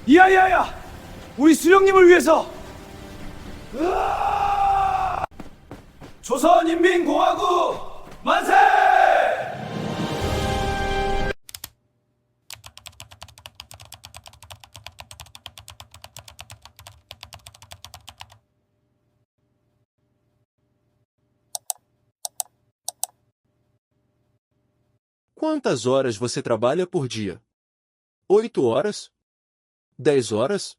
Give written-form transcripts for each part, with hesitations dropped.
야야야! 우리 수령님을 위해서! 조선인민공화국 만세! Quantas horas você trabalha por dia? 8 horas? 10 horas?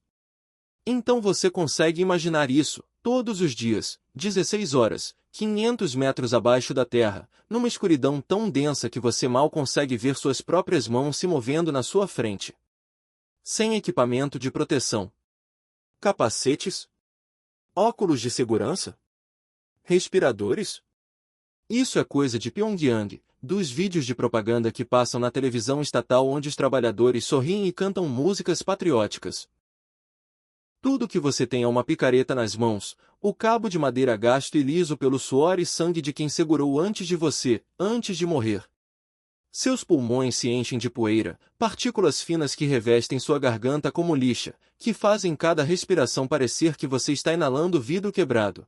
Então você consegue imaginar isso, todos os dias, 16 horas, 500 metros abaixo da terra, numa escuridão tão densa que você mal consegue ver suas próprias mãos se movendo na sua frente. Sem equipamento de proteção. Capacetes? Óculos de segurança? Respiradores? Isso é coisa de Pyongyang, dos vídeos de propaganda que passam na televisão estatal onde os trabalhadores sorriem e cantam músicas patrióticas. Tudo que você tem é uma picareta nas mãos, o cabo de madeira gasto e liso pelo suor e sangue de quem segurou antes de você, antes de morrer. Seus pulmões se enchem de poeira, partículas finas que revestem sua garganta como lixa, que fazem cada respiração parecer que você está inalando vidro quebrado.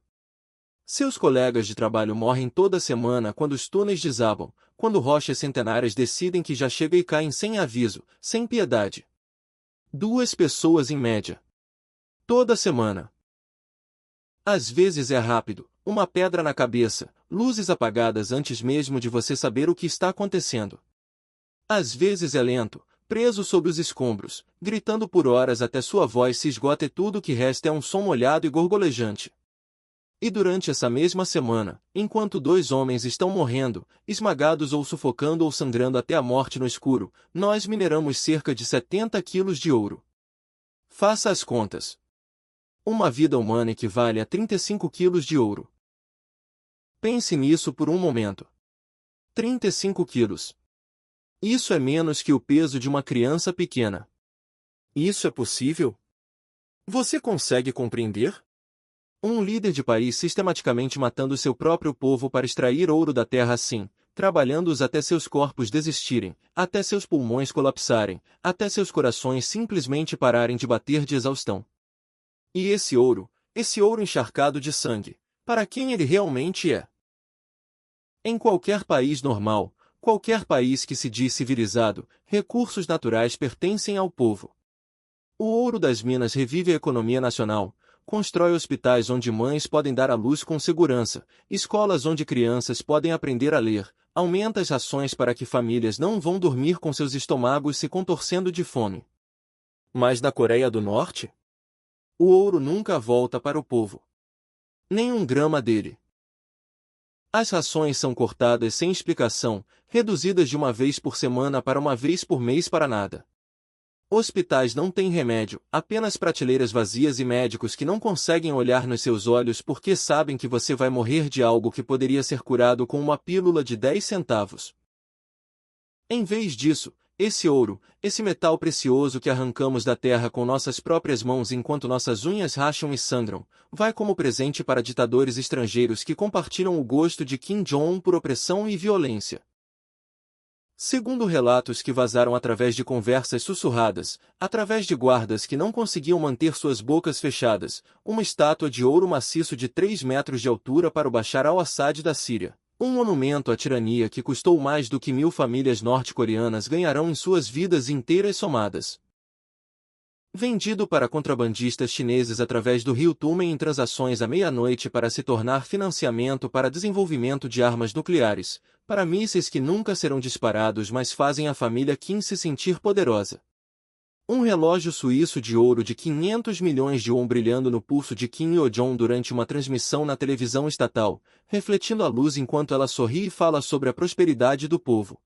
Seus colegas de trabalho morrem toda semana quando os túneis desabam, quando rochas centenárias decidem que já chega e caem sem aviso, sem piedade. 2 pessoas em média. Toda semana. Às vezes é rápido, uma pedra na cabeça, luzes apagadas antes mesmo de você saber o que está acontecendo. Às vezes é lento, preso sob os escombros, gritando por horas até sua voz se esgota e tudo o que resta é um som molhado e gorgolejante. E durante essa mesma semana, enquanto 2 homens estão morrendo, esmagados ou sufocando ou sangrando até a morte no escuro, nós mineramos cerca de 70 quilos de ouro. Faça as contas. Uma vida humana equivale a 35 quilos de ouro. Pense nisso por um momento. 35 quilos. Isso é menos que o peso de uma criança pequena. Isso é possível? Você consegue compreender? Um líder de país sistematicamente matando seu próprio povo para extrair ouro da terra assim, trabalhando-os até seus corpos desistirem, até seus pulmões colapsarem, até seus corações simplesmente pararem de bater de exaustão. E esse ouro encharcado de sangue, para quem ele realmente é? Em qualquer país normal, qualquer país que se diz civilizado, recursos naturais pertencem ao povo. O ouro das minas revive a economia nacional, constrói hospitais onde mães podem dar à luz com segurança, escolas onde crianças podem aprender a ler, aumenta as rações para que famílias não vão dormir com seus estômagos se contorcendo de fome. Mas na Coreia do Norte? O ouro nunca volta para o povo. Nem um grama dele. As rações são cortadas sem explicação, reduzidas de uma vez por semana para uma vez por mês para nada. Hospitais não têm remédio, apenas prateleiras vazias e médicos que não conseguem olhar nos seus olhos porque sabem que você vai morrer de algo que poderia ser curado com uma pílula de 10 centavos. Em vez disso, esse ouro, esse metal precioso que arrancamos da terra com nossas próprias mãos enquanto nossas unhas racham e sangram, vai como presente para ditadores estrangeiros que compartilham o gosto de Kim Jong-un por opressão e violência. Segundo relatos que vazaram através de conversas sussurradas, através de guardas que não conseguiam manter suas bocas fechadas, uma estátua de ouro maciço de 3 metros de altura para o Bashar al-Assad da Síria. Um monumento à tirania que custou mais do que 1000 famílias norte-coreanas ganharão em suas vidas inteiras somadas. Vendido para contrabandistas chineses através do rio Tumen em transações à meia-noite para se tornar financiamento para desenvolvimento de armas nucleares, para mísseis que nunca serão disparados mas fazem a família Kim se sentir poderosa. Um relógio suíço de ouro de 500 milhões de won brilhando no pulso de Kim Yo-jong durante uma transmissão na televisão estatal, refletindo a luz enquanto ela sorri e fala sobre a prosperidade do povo.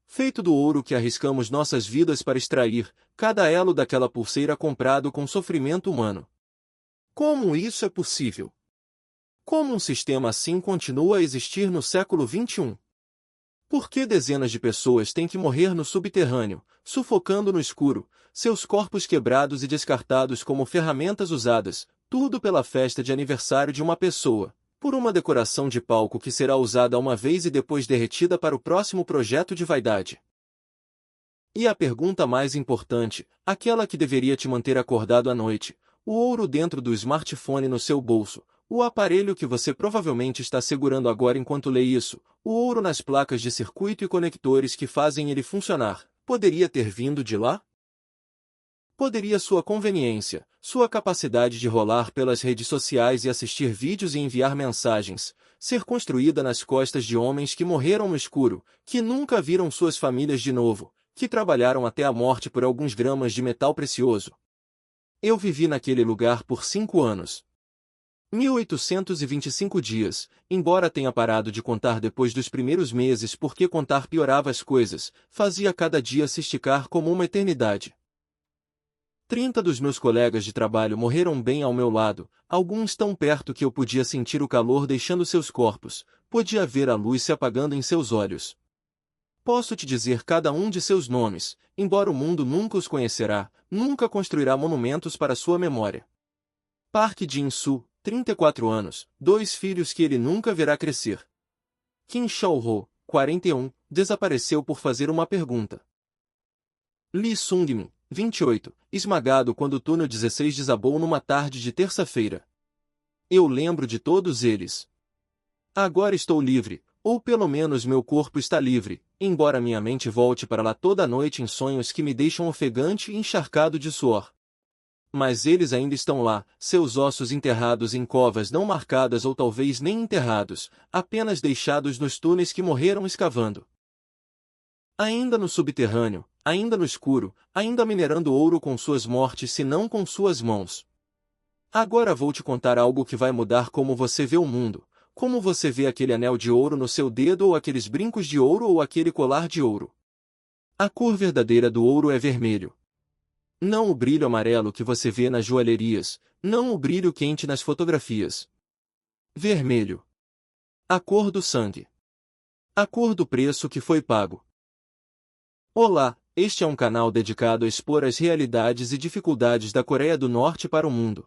Feito do ouro que arriscamos nossas vidas para extrair, cada elo daquela pulseira comprado com sofrimento humano. Como isso é possível? Como um sistema assim continua a existir no século XXI? Por que dezenas de pessoas têm que morrer no subterrâneo, sufocando no escuro, seus corpos quebrados e descartados como ferramentas usadas, tudo pela festa de aniversário de uma pessoa, por uma decoração de palco que será usada uma vez e depois derretida para o próximo projeto de vaidade? E a pergunta mais importante, aquela que deveria te manter acordado à noite, o ouro dentro do smartphone no seu bolso, o aparelho que você provavelmente está segurando agora enquanto lê isso, o ouro nas placas de circuito e conectores que fazem ele funcionar, poderia ter vindo de lá? Poderia sua conveniência, sua capacidade de rolar pelas redes sociais e assistir vídeos e enviar mensagens, ser construída nas costas de homens que morreram no escuro, que nunca viram suas famílias de novo, que trabalharam até a morte por alguns gramas de metal precioso. Eu vivi naquele lugar por 5 anos. 1825 dias, embora tenha parado de contar depois dos primeiros meses porque contar piorava as coisas, fazia cada dia se esticar como uma eternidade. 30 dos meus colegas de trabalho morreram bem ao meu lado, alguns tão perto que eu podia sentir o calor deixando seus corpos, podia ver a luz se apagando em seus olhos. Posso te dizer cada um de seus nomes, embora o mundo nunca os conhecerá, nunca construirá monumentos para sua memória. Park Jin-soo, 34 anos, 2 filhos que ele nunca verá crescer. Kim Chol-ho, 41, desapareceu por fazer uma pergunta. Lee Sung-min, 28, esmagado quando o túnel 16 desabou numa tarde de terça-feira. Eu lembro de todos eles. Agora estou livre, ou pelo menos meu corpo está livre, embora minha mente volte para lá toda noite em sonhos que me deixam ofegante e encharcado de suor. Mas eles ainda estão lá, seus ossos enterrados em covas não marcadas ou talvez nem enterrados, apenas deixados nos túneis que morreram escavando. Ainda no subterrâneo, ainda no escuro, ainda minerando ouro com suas mortes se não com suas mãos. Agora vou te contar algo que vai mudar como você vê o mundo, como você vê aquele anel de ouro no seu dedo ou aqueles brincos de ouro ou aquele colar de ouro. A cor verdadeira do ouro é vermelho. Não o brilho amarelo que você vê nas joalherias, não o brilho quente nas fotografias. Vermelho. A cor do sangue. A cor do preço que foi pago. Olá, este é um canal dedicado a expor as realidades e dificuldades da Coreia do Norte para o mundo.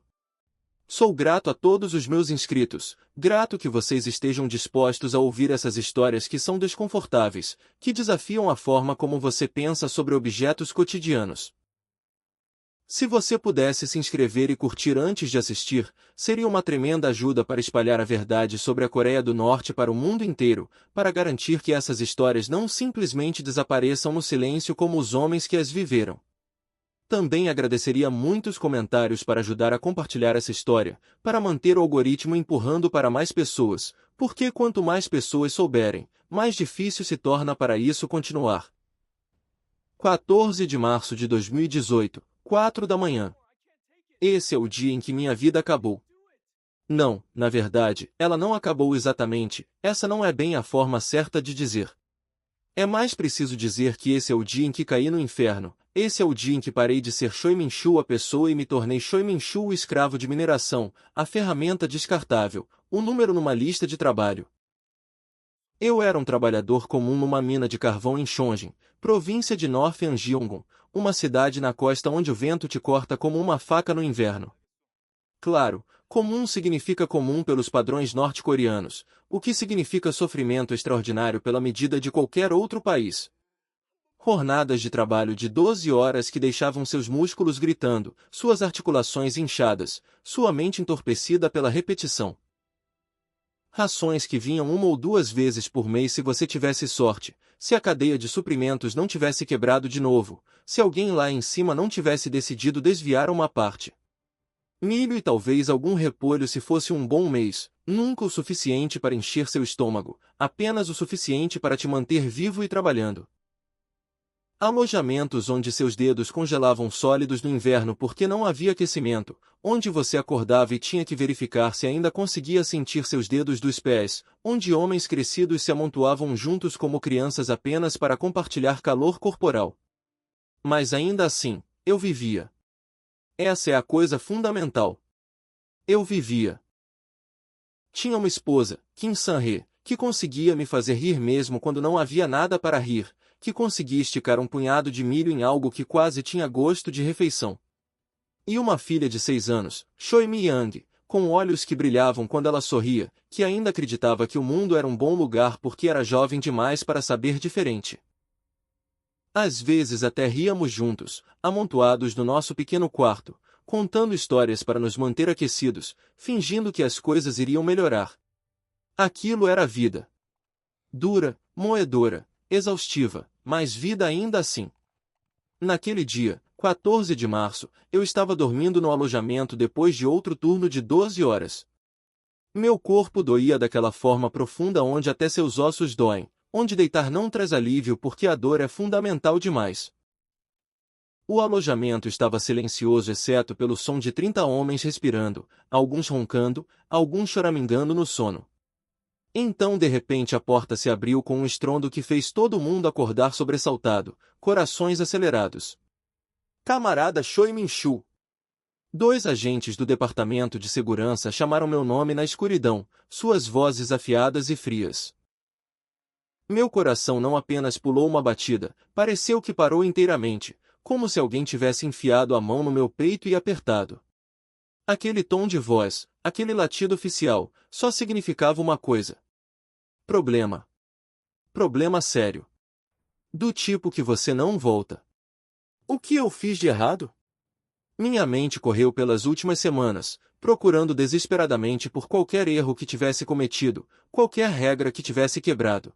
Sou grato a todos os meus inscritos, grato que vocês estejam dispostos a ouvir essas histórias que são desconfortáveis, que desafiam a forma como você pensa sobre objetos cotidianos. Se você pudesse se inscrever e curtir antes de assistir, seria uma tremenda ajuda para espalhar a verdade sobre a Coreia do Norte para o mundo inteiro, para garantir que essas histórias não simplesmente desapareçam no silêncio como os homens que as viveram. Também agradeceria muitos comentários para ajudar a compartilhar essa história, para manter o algoritmo empurrando para mais pessoas, porque quanto mais pessoas souberem, mais difícil se torna para isso continuar. 14 de março de 2018. 4 da manhã. Esse é o dia em que minha vida acabou. Não, na verdade, ela não acabou exatamente, essa não é bem a forma certa de dizer. É mais preciso dizer que esse é o dia em que caí no inferno, esse é o dia em que parei de ser Choi Min-soo a pessoa e me tornei Choi Min-soo o escravo de mineração, a ferramenta descartável, o número numa lista de trabalho. Eu era um trabalhador comum numa mina de carvão em Chongjin, província de North Gyeonggi, uma cidade na costa onde o vento te corta como uma faca no inverno. Claro, comum significa comum pelos padrões norte-coreanos, o que significa sofrimento extraordinário pela medida de qualquer outro país. Jornadas de trabalho de 12 horas que deixavam seus músculos gritando, suas articulações inchadas, sua mente entorpecida pela repetição. Rações que vinham 1 ou 2 vezes por mês se você tivesse sorte, se a cadeia de suprimentos não tivesse quebrado de novo, se alguém lá em cima não tivesse decidido desviar uma parte. Milho e talvez algum repolho se fosse um bom mês, nunca o suficiente para encher seu estômago, apenas o suficiente para te manter vivo e trabalhando. Alojamentos onde seus dedos congelavam sólidos no inverno porque não havia aquecimento, onde você acordava e tinha que verificar se ainda conseguia sentir seus dedos dos pés, onde homens crescidos se amontoavam juntos como crianças apenas para compartilhar calor corporal. Mas ainda assim, eu vivia. Essa é a coisa fundamental. Eu vivia. Tinha uma esposa, Kim San-hee, que conseguia me fazer rir mesmo quando não havia nada para rir, que conseguia esticar um punhado de milho em algo que quase tinha gosto de refeição. E uma filha de 6 anos, Choi Mi-young, com olhos que brilhavam quando ela sorria, que ainda acreditava que o mundo era um bom lugar porque era jovem demais para saber diferente. Às vezes até ríamos juntos, amontoados no nosso pequeno quarto, contando histórias para nos manter aquecidos, fingindo que as coisas iriam melhorar. Aquilo era a vida. Dura, moedora, exaustiva, mas vida ainda assim. Naquele dia, 14 de março, eu estava dormindo no alojamento depois de outro turno de 12 horas. Meu corpo doía daquela forma profunda onde até seus ossos doem, onde deitar não traz alívio porque a dor é fundamental demais. O alojamento estava silencioso exceto pelo som de 30 homens respirando, alguns roncando, alguns choramingando no sono. Então de repente a porta se abriu com um estrondo que fez todo mundo acordar sobressaltado, corações acelerados. Camarada Choi Min-chu. 2 agentes do departamento de segurança chamaram meu nome na escuridão, suas vozes afiadas e frias. Meu coração não apenas pulou uma batida, pareceu que parou inteiramente, como se alguém tivesse enfiado a mão no meu peito e apertado. Aquele tom de voz, aquele latido oficial, só significava uma coisa. Problema. Problema sério. Do tipo que você não volta. O que eu fiz de errado? Minha mente correu pelas últimas semanas, procurando desesperadamente por qualquer erro que tivesse cometido, qualquer regra que tivesse quebrado.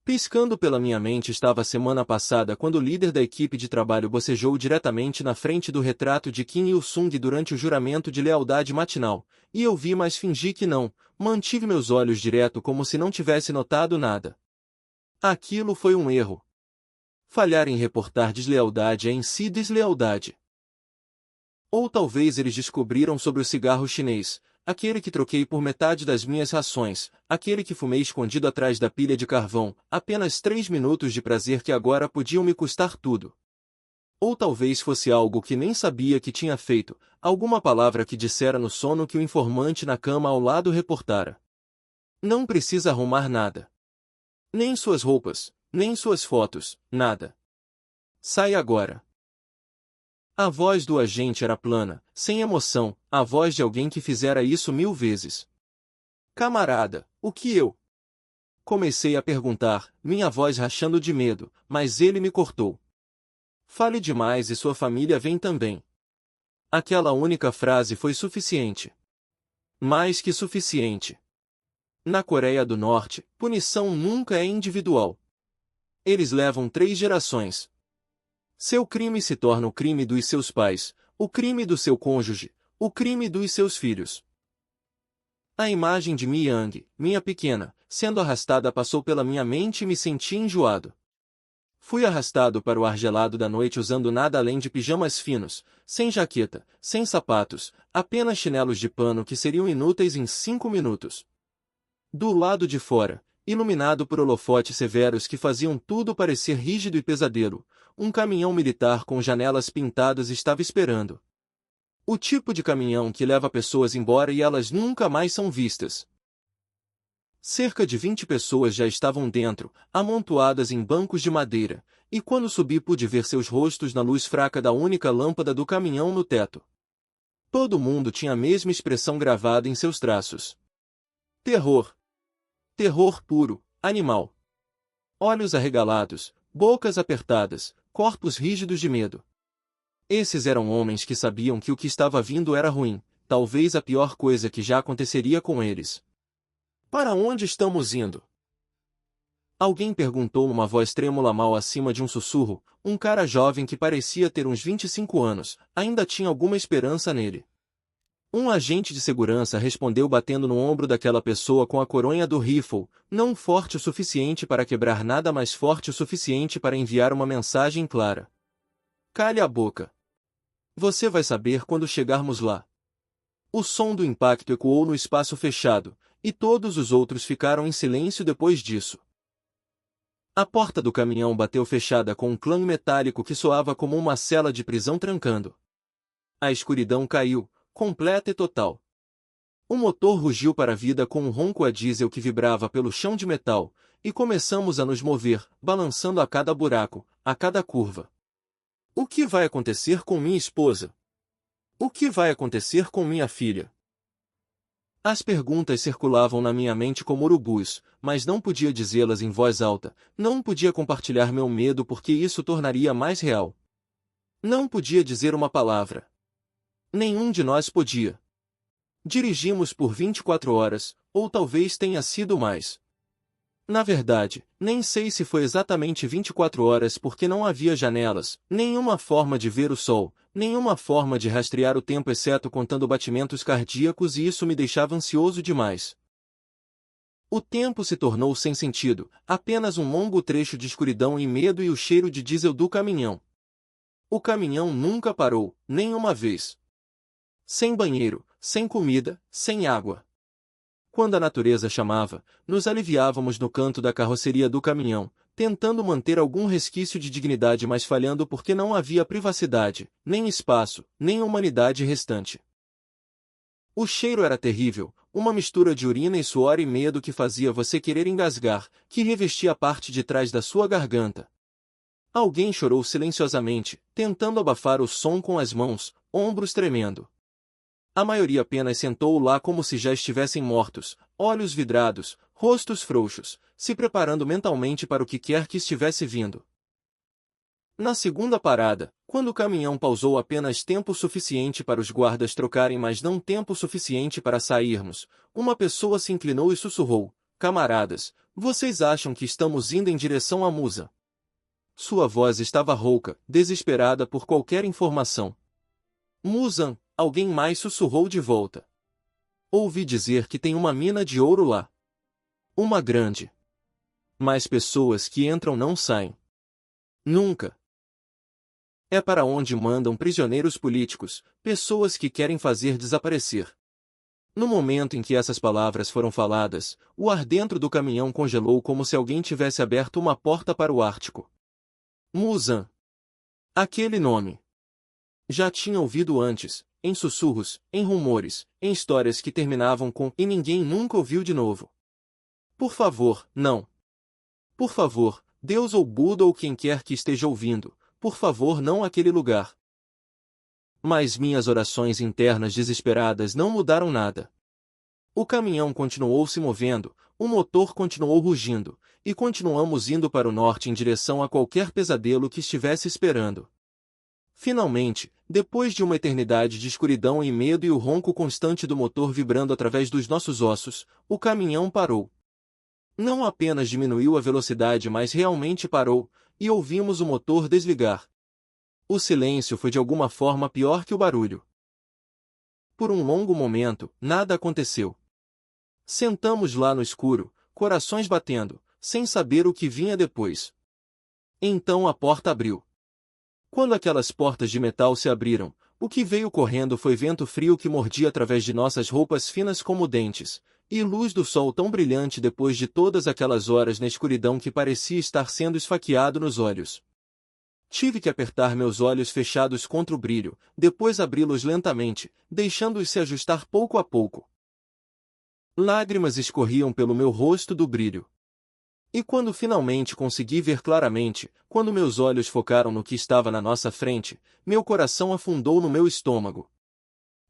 Piscando pela minha mente estava a semana passada quando o líder da equipe de trabalho bocejou diretamente na frente do retrato de Kim Il-sung durante o juramento de lealdade matinal, e eu vi mas fingi que não, mantive meus olhos direto como se não tivesse notado nada. Aquilo foi um erro. Falhar em reportar deslealdade é em si deslealdade. Ou talvez eles descobriram sobre o cigarro chinês, aquele que troquei por metade das minhas rações, aquele que fumei escondido atrás da pilha de carvão, apenas 3 minutos de prazer que agora podiam me custar tudo. Ou talvez fosse algo que nem sabia que tinha feito, alguma palavra que dissera no sono que o informante na cama ao lado reportara. Não precisa arrumar nada. Nem suas roupas, nem suas fotos, nada. Sai agora. A voz do agente era plana, sem emoção, a voz de alguém que fizera isso 1000 vezes. Camarada, o que eu? Comecei a perguntar, minha voz rachando de medo, mas ele me cortou. Fale demais e sua família vem também. Aquela única frase foi suficiente. Mais que suficiente. Na Coreia do Norte, punição nunca é individual. Eles levam 3 gerações. Seu crime se torna o crime dos seus pais, o crime do seu cônjuge, o crime dos seus filhos. A imagem de Mi Yang, minha pequena, sendo arrastada passou pela minha mente e me senti enjoado. Fui arrastado para o ar gelado da noite usando nada além de pijamas finos, sem jaqueta, sem sapatos, apenas chinelos de pano que seriam inúteis em 5 minutos. Do lado de fora, iluminado por holofotes severos que faziam tudo parecer rígido e pesadelo, um caminhão militar com janelas pintadas estava esperando. O tipo de caminhão que leva pessoas embora e elas nunca mais são vistas. Cerca de 20 pessoas já estavam dentro, amontoadas em bancos de madeira, e quando subi pude ver seus rostos na luz fraca da única lâmpada do caminhão no teto. Todo mundo tinha a mesma expressão gravada em seus traços. Terror. Terror puro, animal. Olhos arregalados, bocas apertadas, corpos rígidos de medo. Esses eram homens que sabiam que o que estava vindo era ruim, talvez a pior coisa que já aconteceria com eles. Para onde estamos indo? Alguém perguntou numa voz trêmula mal acima de um sussurro, um cara jovem que parecia ter uns 25 anos, ainda tinha alguma esperança nele. Um agente de segurança respondeu batendo no ombro daquela pessoa com a coronha do rifle, não forte o suficiente para quebrar nada mais forte o suficiente para enviar uma mensagem clara. Cale a boca. Você vai saber quando chegarmos lá. O som do impacto ecoou no espaço fechado, e todos os outros ficaram em silêncio depois disso. A porta do caminhão bateu fechada com um clã metálico que soava como uma cela de prisão trancando. A escuridão caiu, completa e total. O motor rugiu para a vida com um ronco a diesel que vibrava pelo chão de metal, e começamos a nos mover, balançando a cada buraco, a cada curva. O que vai acontecer com minha esposa? O que vai acontecer com minha filha? As perguntas circulavam na minha mente como urubus, mas não podia dizê-las em voz alta, não podia compartilhar meu medo porque isso tornaria mais real. Não podia dizer uma palavra. Nenhum de nós podia. Dirigimos por 24 horas, ou talvez tenha sido mais. Na verdade, nem sei se foi exatamente 24 horas porque não havia janelas, nenhuma forma de ver o sol, nenhuma forma de rastrear o tempo exceto contando batimentos cardíacos e isso me deixava ansioso demais. O tempo se tornou sem sentido, apenas um longo trecho de escuridão e medo e o cheiro de diesel do caminhão. O caminhão nunca parou, nem uma vez. Sem banheiro, sem comida, sem água. Quando a natureza chamava, nos aliviávamos no canto da carroceria do caminhão, tentando manter algum resquício de dignidade, mas falhando porque não havia privacidade, nem espaço, nem humanidade restante. O cheiro era terrível, uma mistura de urina e suor e medo que fazia você querer engasgar, que revestia a parte de trás da sua garganta. Alguém chorou silenciosamente, tentando abafar o som com as mãos, ombros tremendo. A maioria apenas sentou lá como se já estivessem mortos, olhos vidrados, rostos frouxos, se preparando mentalmente para o que quer que estivesse vindo. Na segunda parada, quando o caminhão pausou apenas tempo suficiente para os guardas trocarem, mas não tempo suficiente para sairmos, uma pessoa se inclinou e sussurrou: "Camaradas, vocês acham que estamos indo em direção a Musa?" Sua voz estava rouca, desesperada por qualquer informação. "Musan", alguém mais sussurrou de volta. "Ouvi dizer que tem uma mina de ouro lá. Uma grande. Mas pessoas que entram não saem. Nunca. É para onde mandam prisioneiros políticos, pessoas que querem fazer desaparecer." No momento em que essas palavras foram faladas, o ar dentro do caminhão congelou como se alguém tivesse aberto uma porta para o Ártico. Musan. Aquele nome. Já tinha ouvido antes, em sussurros, em rumores, em histórias que terminavam com "e ninguém nunca ouviu de novo." Por favor, não. Por favor, Deus ou Buda ou quem quer que esteja ouvindo, por favor, não aquele lugar. Mas minhas orações internas desesperadas não mudaram nada. O caminhão continuou se movendo, o motor continuou rugindo, e continuamos indo para o norte em direção a qualquer pesadelo que estivesse esperando. Finalmente, depois de uma eternidade de escuridão e medo e o ronco constante do motor vibrando através dos nossos ossos, o caminhão parou. Não apenas diminuiu a velocidade, mas realmente parou, e ouvimos o motor desligar. O silêncio foi de alguma forma pior que o barulho. Por um longo momento, nada aconteceu. Sentamos lá no escuro, corações batendo, sem saber o que vinha depois. Então a porta abriu. Quando aquelas portas de metal se abriram, o que veio correndo foi vento frio que mordia através de nossas roupas finas como dentes, e luz do sol tão brilhante depois de todas aquelas horas na escuridão que parecia estar sendo esfaqueado nos olhos. Tive que apertar meus olhos fechados contra o brilho, depois abri-los lentamente, deixando-os se ajustar pouco a pouco. Lágrimas escorriam pelo meu rosto do brilho. E quando finalmente consegui ver claramente, quando meus olhos focaram no que estava na nossa frente, meu coração afundou no meu estômago.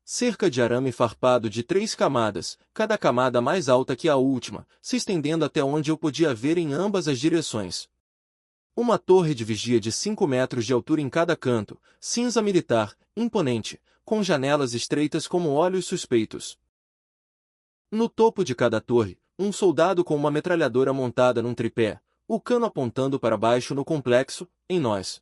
Cerca de arame farpado de 3 camadas, cada camada mais alta que a última, se estendendo até onde eu podia ver em ambas as direções. Uma torre de vigia de 5 metros de altura em cada canto, cinza militar, imponente, com janelas estreitas como olhos suspeitos. No topo de cada torre, um soldado com uma metralhadora montada num tripé, o cano apontando para baixo no complexo, em nós.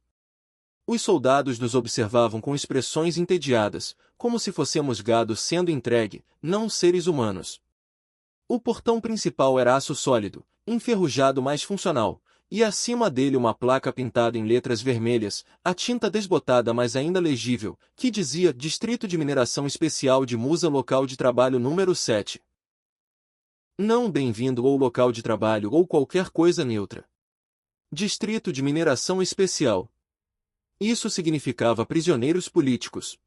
Os soldados nos observavam com expressões entediadas, como se fossemos gado sendo entregue, não seres humanos. O portão principal era aço sólido, enferrujado mas funcional, e acima dele uma placa pintada em letras vermelhas, a tinta desbotada mas ainda legível, que dizia Distrito de Mineração Especial de Musa Local de Trabalho número 7. Não bem-vindo ou local de trabalho ou qualquer coisa neutra. Distrito de Mineração Especial. Isso significava prisioneiros políticos.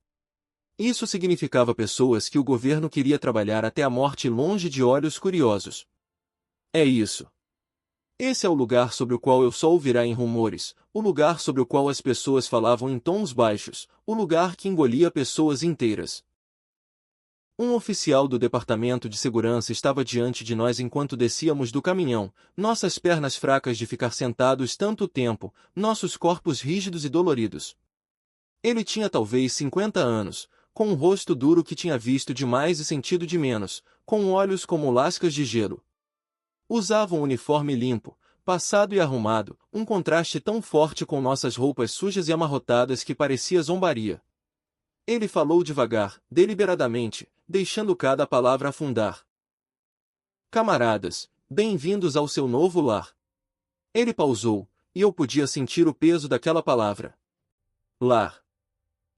Isso significava pessoas que o governo queria trabalhar até a morte longe de olhos curiosos. É isso. Esse é o lugar sobre o qual eu só ouvirá em rumores, o lugar sobre o qual as pessoas falavam em tons baixos, o lugar que engolia pessoas inteiras. Um oficial do departamento de segurança estava diante de nós enquanto descíamos do caminhão, nossas pernas fracas de ficar sentados tanto tempo, nossos corpos rígidos e doloridos. Ele tinha talvez 50 anos, com um rosto duro que tinha visto demais e sentido de menos, com olhos como lascas de gelo. Usava um uniforme limpo, passado e arrumado, um contraste tão forte com nossas roupas sujas e amarrotadas que parecia zombaria. Ele falou devagar, deliberadamente, deixando cada palavra afundar. Camaradas, bem-vindos ao seu novo lar. Ele pausou, e eu podia sentir o peso daquela palavra. Lar.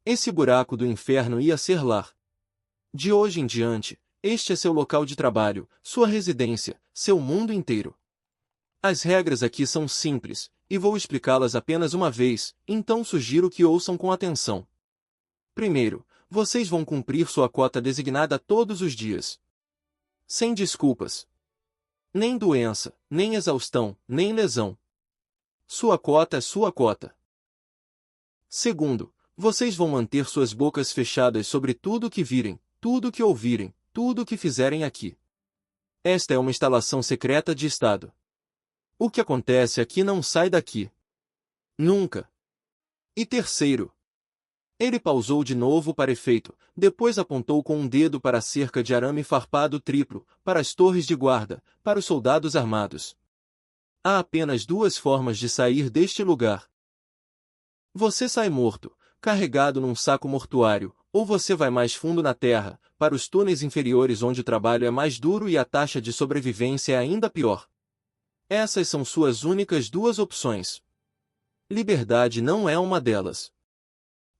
Esse buraco do inferno ia ser lar. De hoje em diante, este é seu local de trabalho, sua residência, seu mundo inteiro. As regras aqui são simples, e vou explicá-las apenas uma vez, então sugiro que ouçam com atenção. Primeiro, vocês vão cumprir sua cota designada todos os dias. Sem desculpas. Nem doença, nem exaustão, nem lesão. Sua cota é sua cota. Segundo, vocês vão manter suas bocas fechadas sobre tudo o que virem, tudo o que ouvirem, tudo o que fizerem aqui. Esta é uma instalação secreta de Estado. O que acontece aqui não sai daqui. Nunca. E terceiro. Ele pausou de novo para efeito, depois apontou com um dedo para a cerca de arame farpado triplo, para as torres de guarda, para os soldados armados. Há apenas duas formas de sair deste lugar. Você sai morto, carregado num saco mortuário, ou você vai mais fundo na terra, para os túneis inferiores onde o trabalho é mais duro e a taxa de sobrevivência é ainda pior. Essas são suas únicas duas opções. Liberdade não é uma delas.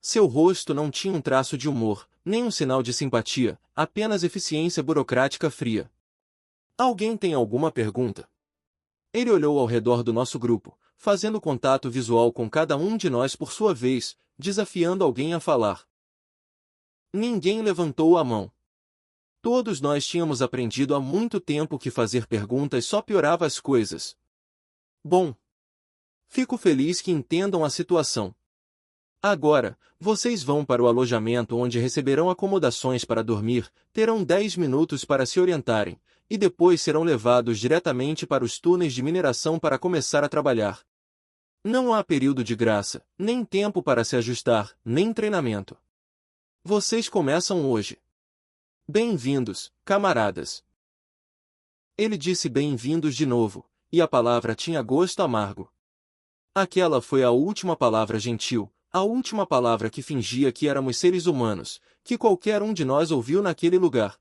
Seu rosto não tinha um traço de humor, nem um sinal de simpatia, apenas eficiência burocrática fria. Alguém tem alguma pergunta? Ele olhou ao redor do nosso grupo, fazendo contato visual com cada um de nós por sua vez, desafiando alguém a falar. Ninguém levantou a mão. Todos nós tínhamos aprendido há muito tempo que fazer perguntas só piorava as coisas. Bom. Fico feliz que entendam a situação. Agora, vocês vão para o alojamento onde receberão acomodações para dormir, terão 10 minutos para se orientarem, e depois serão levados diretamente para os túneis de mineração para começar a trabalhar. Não há período de graça, nem tempo para se ajustar, nem treinamento. Vocês começam hoje. Bem-vindos, camaradas. Ele disse bem-vindos de novo, e a palavra tinha gosto amargo. Aquela foi a última palavra gentil, a última palavra que fingia que éramos seres humanos, que qualquer um de nós ouviu naquele lugar.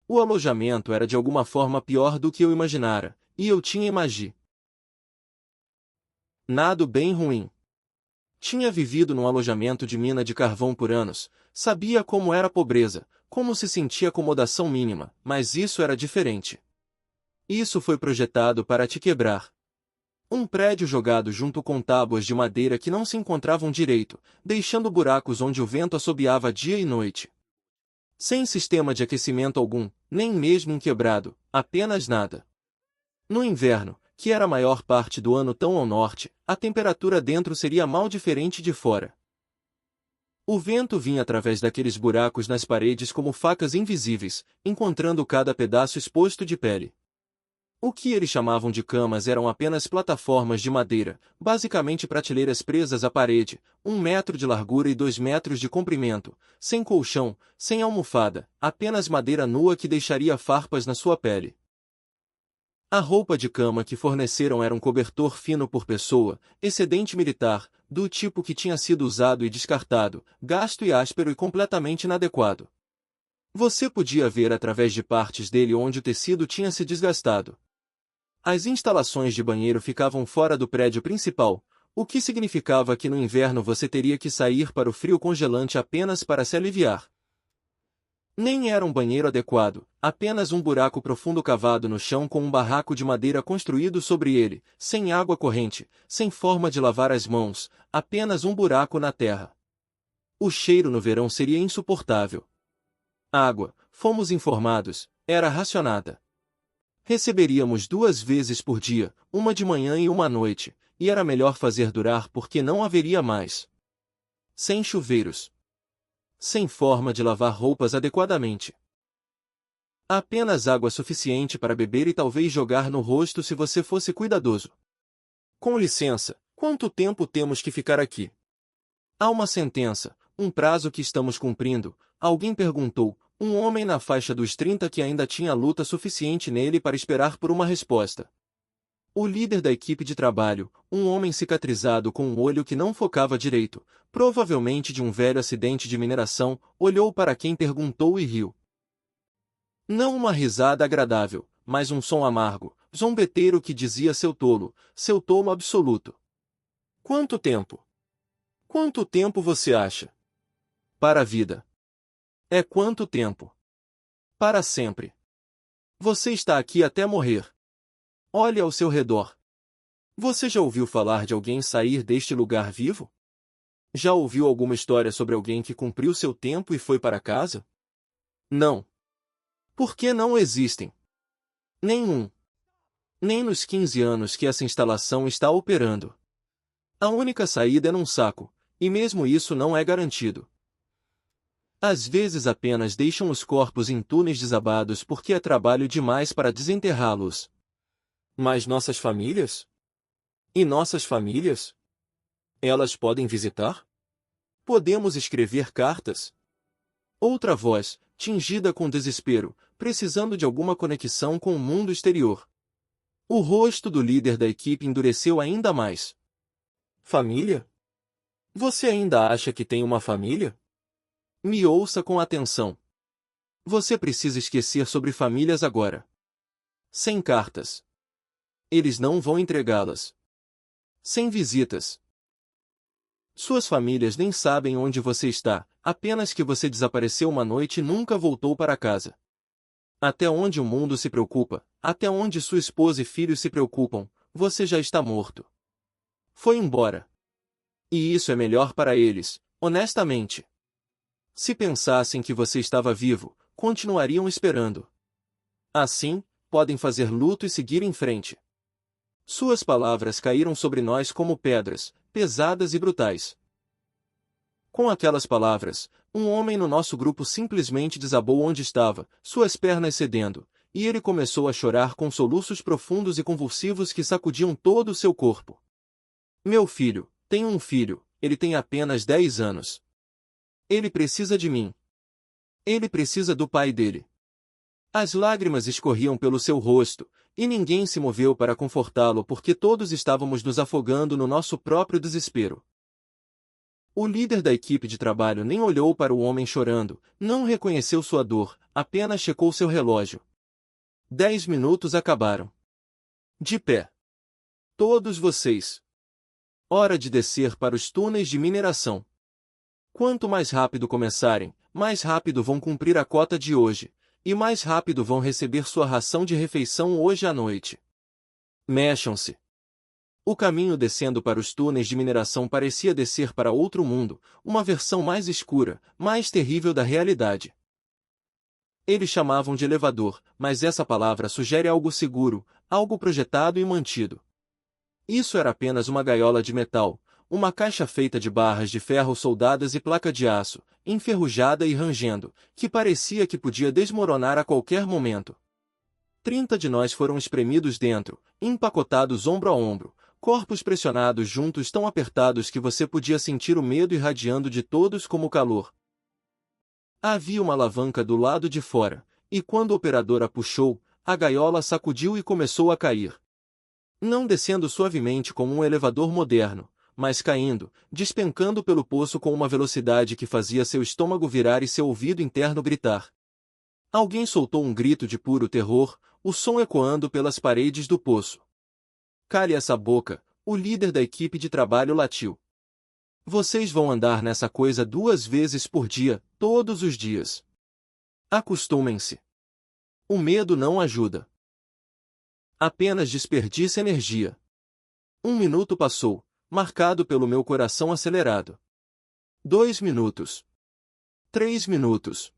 O alojamento era de alguma forma pior do que eu imaginara, e eu tinha imagi. Nado bem ruim. Tinha vivido num alojamento de mina de carvão por anos, sabia como era a pobreza, como se sentia acomodação mínima, mas isso era diferente. Isso foi projetado para te quebrar. Um prédio jogado junto com tábuas de madeira que não se encontravam direito, deixando buracos onde o vento assobiava dia e noite. Sem sistema de aquecimento algum, nem mesmo um quebrado, apenas nada. No inverno, que era a maior parte do ano tão ao norte, a temperatura dentro seria mal diferente de fora. O vento vinha através daqueles buracos nas paredes como facas invisíveis, encontrando cada pedaço exposto de pele. O que eles chamavam de camas eram apenas plataformas de madeira, basicamente prateleiras presas à parede, 1 metro de largura e 2 metros de comprimento, sem colchão, sem almofada, apenas madeira nua que deixaria farpas na sua pele. A roupa de cama que forneceram era um cobertor fino por pessoa, excedente militar, do tipo que tinha sido usado e descartado, gasto e áspero e completamente inadequado. Você podia ver através de partes dele onde o tecido tinha se desgastado. As instalações de banheiro ficavam fora do prédio principal, o que significava que no inverno você teria que sair para o frio congelante apenas para se aliviar. Nem era um banheiro adequado, apenas um buraco profundo cavado no chão com um barraco de madeira construído sobre ele, sem água corrente, sem forma de lavar as mãos, apenas um buraco na terra. O cheiro no verão seria insuportável. Água, fomos informados, era racionada. Receberíamos 2 vezes por dia, uma de manhã e uma à noite, e era melhor fazer durar porque não haveria mais. Sem chuveiros. Sem forma de lavar roupas adequadamente. Apenas água suficiente para beber e talvez jogar no rosto se você fosse cuidadoso. Com licença, quanto tempo temos que ficar aqui? Há uma sentença, um prazo que estamos cumprindo, alguém perguntou, um homem na faixa dos 30 que ainda tinha luta suficiente nele para esperar por uma resposta. O líder da equipe de trabalho, um homem cicatrizado com um olho que não focava direito, provavelmente de um velho acidente de mineração, olhou para quem perguntou e riu. Não uma risada agradável, mas um som amargo, zombeteiro que dizia seu tolo absoluto. Quanto tempo? Quanto tempo você acha? Para a vida. É quanto tempo? Para sempre. Você está aqui até morrer. Olhe ao seu redor. Você já ouviu falar de alguém sair deste lugar vivo? Já ouviu alguma história sobre alguém que cumpriu seu tempo e foi para casa? Não. Por que não existem? Nenhum. Nem nos 15 anos que essa instalação está operando. A única saída é num saco, e mesmo isso não é garantido. Às vezes apenas deixam os corpos em túneis desabados porque é trabalho demais para desenterrá-los. Mas nossas famílias? E nossas famílias? Elas podem visitar? Podemos escrever cartas? Outra voz, tingida com desespero, precisando de alguma conexão com o mundo exterior. O rosto do líder da equipe endureceu ainda mais. Família? Você ainda acha que tem uma família? Me ouça com atenção. Você precisa esquecer sobre famílias agora. Sem cartas. Eles não vão entregá-las. Sem visitas. Suas famílias nem sabem onde você está, apenas que você desapareceu uma noite e nunca voltou para casa. Até onde o mundo se preocupa, até onde sua esposa e filhos se preocupam, você já está morto. Foi embora. E isso é melhor para eles, honestamente. Se pensassem que você estava vivo, continuariam esperando. Assim, podem fazer luto e seguir em frente. Suas palavras caíram sobre nós como pedras, pesadas e brutais. Com aquelas palavras, um homem no nosso grupo simplesmente desabou onde estava, suas pernas cedendo, e ele começou a chorar com soluços profundos e convulsivos que sacudiam todo o seu corpo. Meu filho, tenho um filho, ele tem apenas 10 anos. Ele precisa de mim. Ele precisa do pai dele. As lágrimas escorriam pelo seu rosto, e ninguém se moveu para confortá-lo porque todos estávamos nos afogando no nosso próprio desespero. O líder da equipe de trabalho nem olhou para o homem chorando, não reconheceu sua dor, apenas checou seu relógio. 10 minutos acabaram. De pé. Todos vocês. Hora de descer para os túneis de mineração. Quanto mais rápido começarem, mais rápido vão cumprir a cota de hoje, e mais rápido vão receber sua ração de refeição hoje à noite. Mexam-se. O caminho descendo para os túneis de mineração parecia descer para outro mundo, uma versão mais escura, mais terrível da realidade. Eles chamavam de elevador, mas essa palavra sugere algo seguro, algo projetado e mantido. Isso era apenas uma gaiola de metal, uma caixa feita de barras de ferro soldadas e placa de aço, enferrujada e rangendo, que parecia que podia desmoronar a qualquer momento. 30 de nós foram espremidos dentro, empacotados ombro a ombro, corpos pressionados juntos tão apertados que você podia sentir o medo irradiando de todos como calor. Havia uma alavanca do lado de fora, e quando a operadora puxou, a gaiola sacudiu e começou a cair. Não descendo suavemente como um elevador moderno, mas caindo, despencando pelo poço com uma velocidade que fazia seu estômago virar e seu ouvido interno gritar. Alguém soltou um grito de puro terror, o som ecoando pelas paredes do poço. Cale essa boca, o líder da equipe de trabalho latiu. Vocês vão andar nessa coisa 2 vezes por dia, todos os dias. Acostumem-se. O medo não ajuda. Apenas desperdiça energia. 1 minuto passou, marcado pelo meu coração acelerado. 2 minutos. 3 minutos.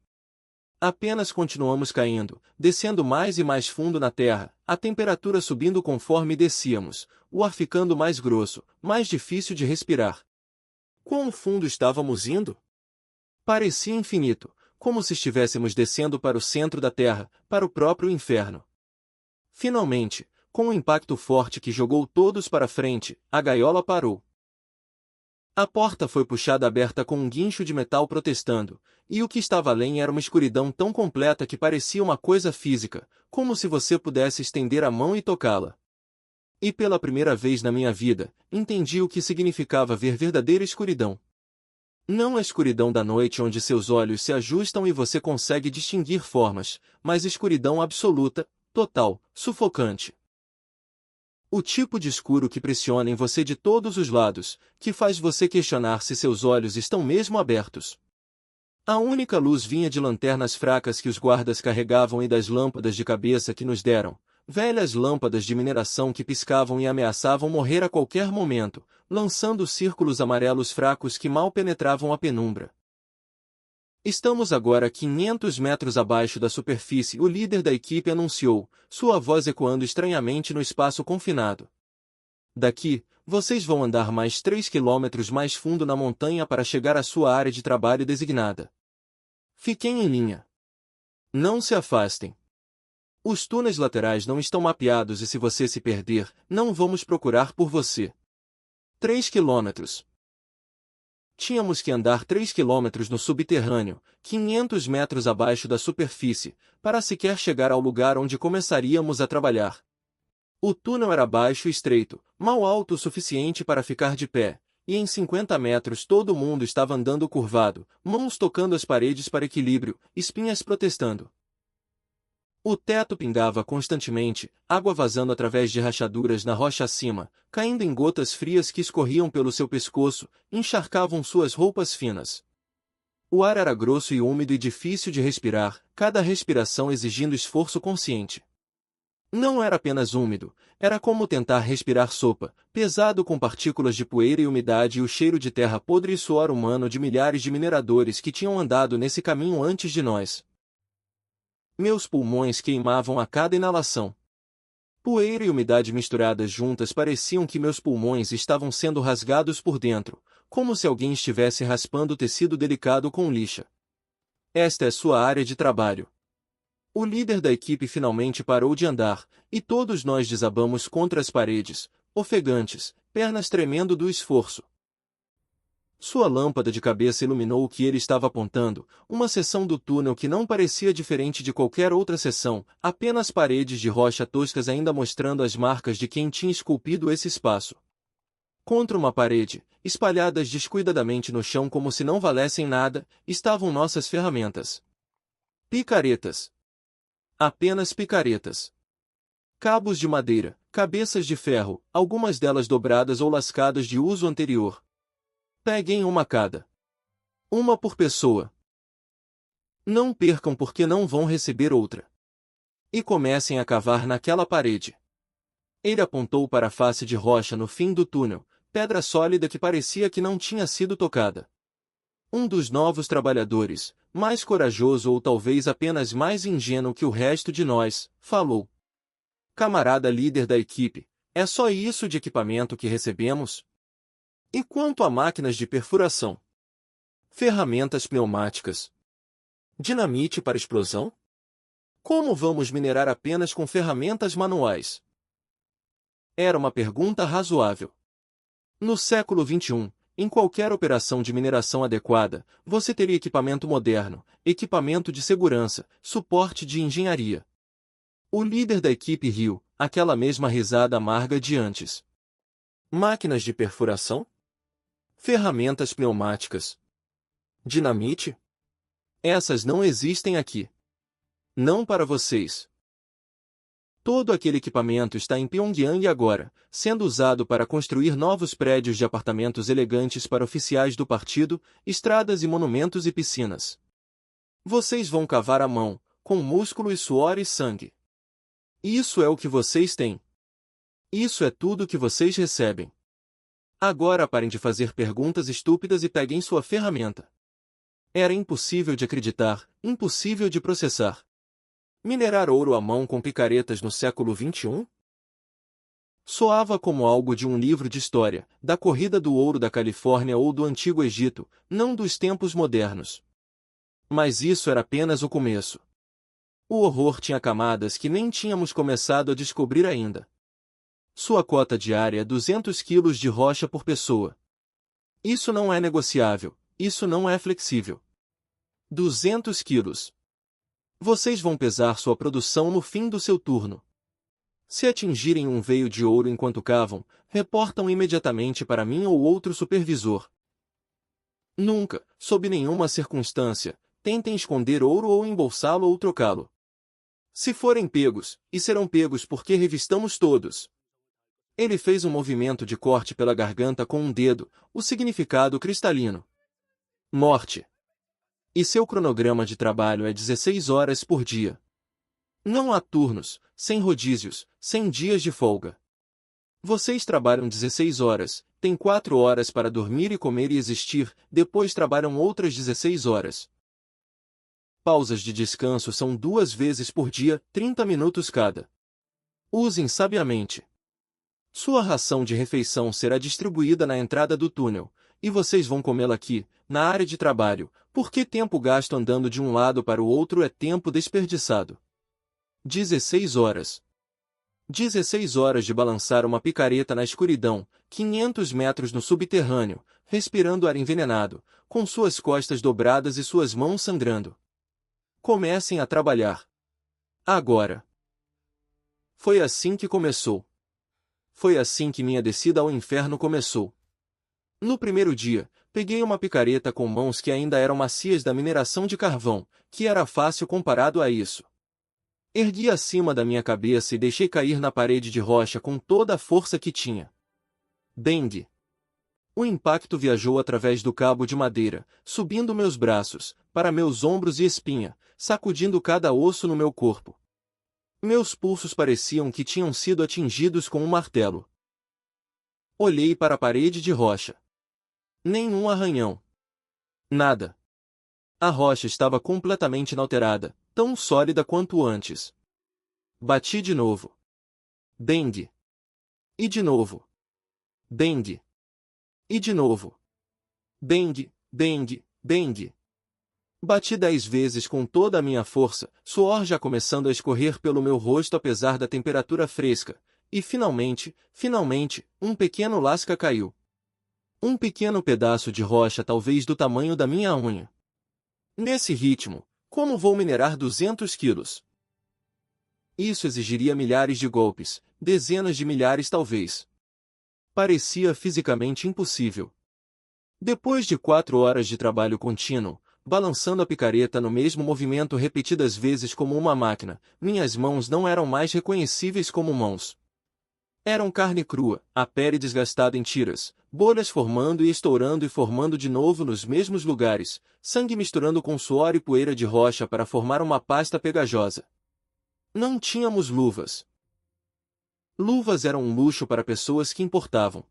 Apenas continuamos caindo, descendo mais e mais fundo na terra, a temperatura subindo conforme descíamos, o ar ficando mais grosso, mais difícil de respirar. Quão fundo estávamos indo? Parecia infinito, como se estivéssemos descendo para o centro da Terra, para o próprio inferno. Finalmente, com um impacto forte que jogou todos para frente, a gaiola parou. A porta foi puxada aberta com um guincho de metal protestando, e o que estava além era uma escuridão tão completa que parecia uma coisa física, como se você pudesse estender a mão e tocá-la. E pela primeira vez na minha vida, entendi o que significava ver verdadeira escuridão. Não a escuridão da noite onde seus olhos se ajustam e você consegue distinguir formas, mas escuridão absoluta, total, sufocante. O tipo de escuro que pressiona em você de todos os lados, que faz você questionar se seus olhos estão mesmo abertos. A única luz vinha de lanternas fracas que os guardas carregavam e das lâmpadas de cabeça que nos deram, velhas lâmpadas de mineração que piscavam e ameaçavam morrer a qualquer momento, lançando círculos amarelos fracos que mal penetravam a penumbra. Estamos agora a 500 metros abaixo da superfície, o líder da equipe anunciou, sua voz ecoando estranhamente no espaço confinado. Daqui, vocês vão andar mais 3 quilômetros mais fundo na montanha para chegar à sua área de trabalho designada. Fiquem em linha. Não se afastem. Os túneis laterais não estão mapeados e se você se perder, não vamos procurar por você. 3 quilômetros. Tínhamos que andar 3 quilômetros no subterrâneo, 500 metros abaixo da superfície, para sequer chegar ao lugar onde começaríamos a trabalhar. O túnel era baixo e estreito, mal alto o suficiente para ficar de pé, e em 50 metros todo mundo estava andando curvado, mãos tocando as paredes para equilíbrio, espinhas protestando. O teto pingava constantemente, água vazando através de rachaduras na rocha acima, caindo em gotas frias que escorriam pelo seu pescoço, encharcavam suas roupas finas. O ar era grosso e úmido e difícil de respirar, cada respiração exigindo esforço consciente. Não era apenas úmido, era como tentar respirar sopa, pesado com partículas de poeira e umidade e o cheiro de terra podre e suor humano de milhares de mineradores que tinham andado nesse caminho antes de nós. Meus pulmões queimavam a cada inalação. Poeira e umidade misturadas juntas pareciam que meus pulmões estavam sendo rasgados por dentro, como se alguém estivesse raspando tecido delicado com lixa. Esta é sua área de trabalho. O líder da equipe finalmente parou de andar, e todos nós desabamos contra as paredes, ofegantes, pernas tremendo do esforço. Sua lâmpada de cabeça iluminou o que ele estava apontando, uma seção do túnel que não parecia diferente de qualquer outra seção, apenas paredes de rocha toscas ainda mostrando as marcas de quem tinha esculpido esse espaço. Contra uma parede, espalhadas descuidadamente no chão como se não valessem nada, estavam nossas ferramentas. Picaretas. Apenas picaretas. Cabos de madeira, cabeças de ferro, algumas delas dobradas ou lascadas de uso anterior. Peguem uma cada. Uma por pessoa. Não percam porque não vão receber outra. E comecem a cavar naquela parede. Ele apontou para a face de rocha no fim do túnel, pedra sólida que parecia que não tinha sido tocada. Um dos novos trabalhadores, mais corajoso ou talvez apenas mais ingênuo que o resto de nós, falou. Camarada líder da equipe, é só isso de equipamento que recebemos? E quanto a máquinas de perfuração? Ferramentas pneumáticas? Dinamite para explosão? Como vamos minerar apenas com ferramentas manuais? Era uma pergunta razoável. No século XXI, em qualquer operação de mineração adequada, você teria equipamento moderno, equipamento de segurança, suporte de engenharia. O líder da equipe riu, aquela mesma risada amarga de antes. Máquinas de perfuração? Ferramentas pneumáticas? Dinamite? Essas não existem aqui. Não para vocês. Todo aquele equipamento está em Pyongyang agora, sendo usado para construir novos prédios de apartamentos elegantes para oficiais do partido, estradas e monumentos e piscinas. Vocês vão cavar à mão, com músculo e suor e sangue. Isso é o que vocês têm. Isso é tudo que vocês recebem. Agora parem de fazer perguntas estúpidas e peguem sua ferramenta. Era impossível de acreditar, impossível de processar. Minerar ouro à mão com picaretas no século XXI? Soava como algo de um livro de história, da corrida do ouro da Califórnia ou do Antigo Egito, não dos tempos modernos. Mas isso era apenas o começo. O horror tinha camadas que nem tínhamos começado a descobrir ainda. Sua cota diária é 200 quilos de rocha por pessoa. Isso não é negociável, isso não é flexível. 200 quilos. Vocês vão pesar sua produção no fim do seu turno. Se atingirem um veio de ouro enquanto cavam, reportam imediatamente para mim ou outro supervisor. Nunca, sob nenhuma circunstância, tentem esconder ouro ou embolsá-lo ou trocá-lo. Se forem pegos, e serão pegos porque revistamos todos. Ele fez um movimento de corte pela garganta com um dedo, o significado cristalino. Morte. E seu cronograma de trabalho é 16 horas por dia. Não há turnos, sem rodízios, sem dias de folga. Vocês trabalham 16 horas, têm 4 horas para dormir e comer e existir, depois trabalham outras 16 horas. Pausas de descanso são 2 vezes por dia, 30 minutos cada. Usem sabiamente. Sua ração de refeição será distribuída na entrada do túnel, e vocês vão comê-la aqui, na área de trabalho, porque tempo gasto andando de um lado para o outro é tempo desperdiçado. 16 horas. 16 horas de balançar uma picareta na escuridão, 500 metros no subterrâneo, respirando ar envenenado, com suas costas dobradas e suas mãos sangrando. Comecem a trabalhar. Agora. Foi assim que começou. Foi assim que minha descida ao inferno começou. No primeiro dia, peguei uma picareta com mãos que ainda eram macias da mineração de carvão, que era fácil comparado a isso. Ergui acima da minha cabeça e deixei cair na parede de rocha com toda a força que tinha. Bang! O impacto viajou através do cabo de madeira, subindo meus braços, para meus ombros e espinha, sacudindo cada osso no meu corpo. Meus pulsos pareciam que tinham sido atingidos com um martelo. Olhei para a parede de rocha. Nenhum arranhão. Nada. A rocha estava completamente inalterada, tão sólida quanto antes. Bati de novo. Bang. E de novo. Bang. E de novo. Bang, bang, bang. Bati 10 vezes com toda a minha força, suor já começando a escorrer pelo meu rosto apesar da temperatura fresca, e finalmente, um pequeno lasca caiu. Um pequeno pedaço de rocha talvez do tamanho da minha unha. Nesse ritmo, como vou minerar 200 quilos? Isso exigiria milhares de golpes, dezenas de milhares talvez. Parecia fisicamente impossível. Depois de 4 horas de trabalho contínuo, balançando a picareta no mesmo movimento repetidas vezes como uma máquina, minhas mãos não eram mais reconhecíveis como mãos. Eram carne crua, a pele desgastada em tiras, bolhas formando e estourando e formando de novo nos mesmos lugares, sangue misturando com suor e poeira de rocha para formar uma pasta pegajosa. Não tínhamos luvas. Luvas eram um luxo para pessoas que importavam.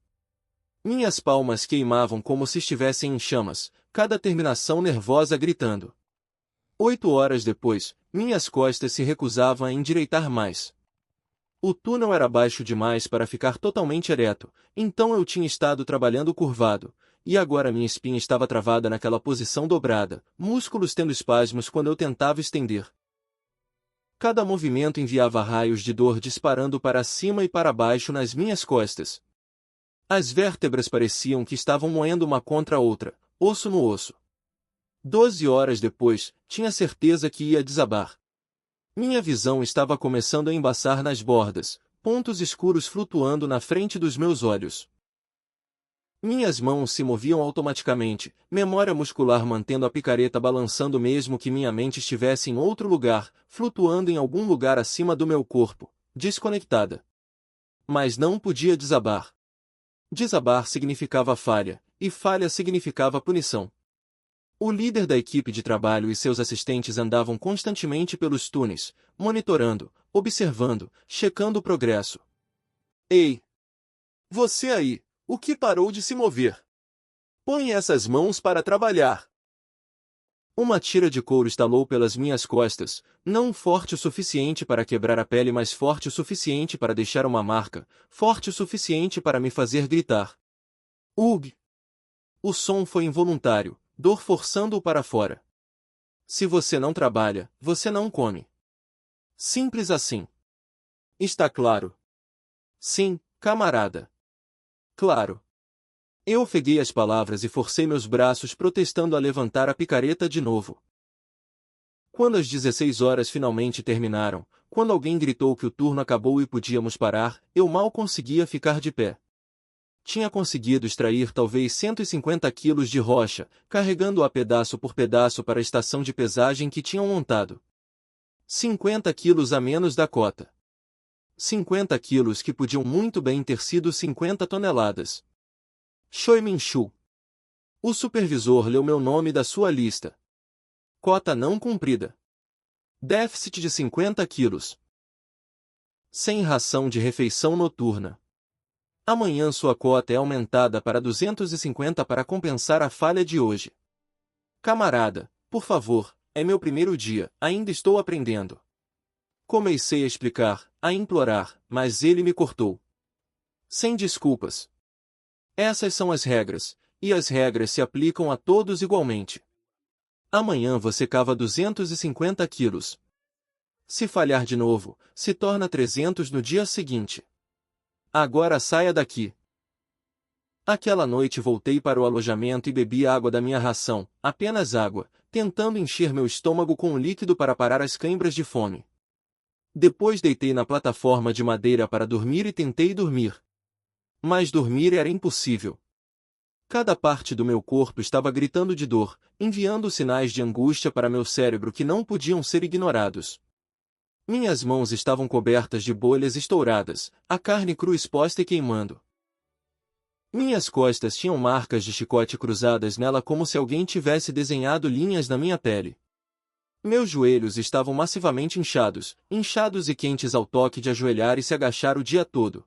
Minhas palmas queimavam como se estivessem em chamas, cada terminação nervosa gritando. 8 horas depois, minhas costas se recusavam a endireitar mais. O túnel era baixo demais para ficar totalmente ereto, então eu tinha estado trabalhando curvado, e agora minha espinha estava travada naquela posição dobrada, músculos tendo espasmos quando eu tentava estender. Cada movimento enviava raios de dor disparando para cima e para baixo nas minhas costas. As vértebras pareciam que estavam moendo uma contra a outra, osso no osso. 12 horas depois, tinha certeza que ia desabar. Minha visão estava começando a embaçar nas bordas, pontos escuros flutuando na frente dos meus olhos. Minhas mãos se moviam automaticamente, memória muscular mantendo a picareta balançando mesmo que minha mente estivesse em outro lugar, flutuando em algum lugar acima do meu corpo, desconectada. Mas não podia desabar. Desabar significava falha, e falha significava punição. O líder da equipe de trabalho e seus assistentes andavam constantemente pelos túneis, monitorando, observando, checando o progresso. Ei! Você aí, o que parou de se mover? Põe essas mãos para trabalhar! Uma tira de couro estalou pelas minhas costas, não forte o suficiente para quebrar a pele, mas forte o suficiente para deixar uma marca, forte o suficiente para me fazer gritar. Ugh! O som foi involuntário, dor forçando-o para fora. Se você não trabalha, você não come. Simples assim. Está claro? Sim, camarada. Claro. Eu ofeguei as palavras e forcei meus braços protestando a levantar a picareta de novo. Quando as 16 horas finalmente terminaram, quando alguém gritou que o turno acabou e podíamos parar, eu mal conseguia ficar de pé. Tinha conseguido extrair talvez 150 quilos de rocha, carregando-a pedaço por pedaço para a estação de pesagem que tinham montado. 50 quilos a menos da cota. 50 quilos que podiam muito bem ter sido 50 toneladas. Choi Min-shu. O supervisor leu meu nome da sua lista. Cota não cumprida. Déficit de 50 quilos. Sem ração de refeição noturna. Amanhã sua cota é aumentada para 250 para compensar a falha de hoje. Camarada, por favor, é meu primeiro dia, ainda estou aprendendo. Comecei a explicar, a implorar, mas ele me cortou. Sem desculpas. Essas são as regras, e as regras se aplicam a todos igualmente. Amanhã você cava 250 quilos. Se falhar de novo, se torna 300 no dia seguinte. Agora saia daqui. Aquela noite voltei para o alojamento e bebi água da minha ração, apenas água, tentando encher meu estômago com um líquido para parar as câimbras de fome. Depois deitei na plataforma de madeira para dormir e tentei dormir. Mas dormir era impossível. Cada parte do meu corpo estava gritando de dor, enviando sinais de angústia para meu cérebro que não podiam ser ignorados. Minhas mãos estavam cobertas de bolhas estouradas, a carne crua exposta e queimando. Minhas costas tinham marcas de chicote cruzadas nela como se alguém tivesse desenhado linhas na minha pele. Meus joelhos estavam massivamente inchados e quentes ao toque de ajoelhar e se agachar o dia todo.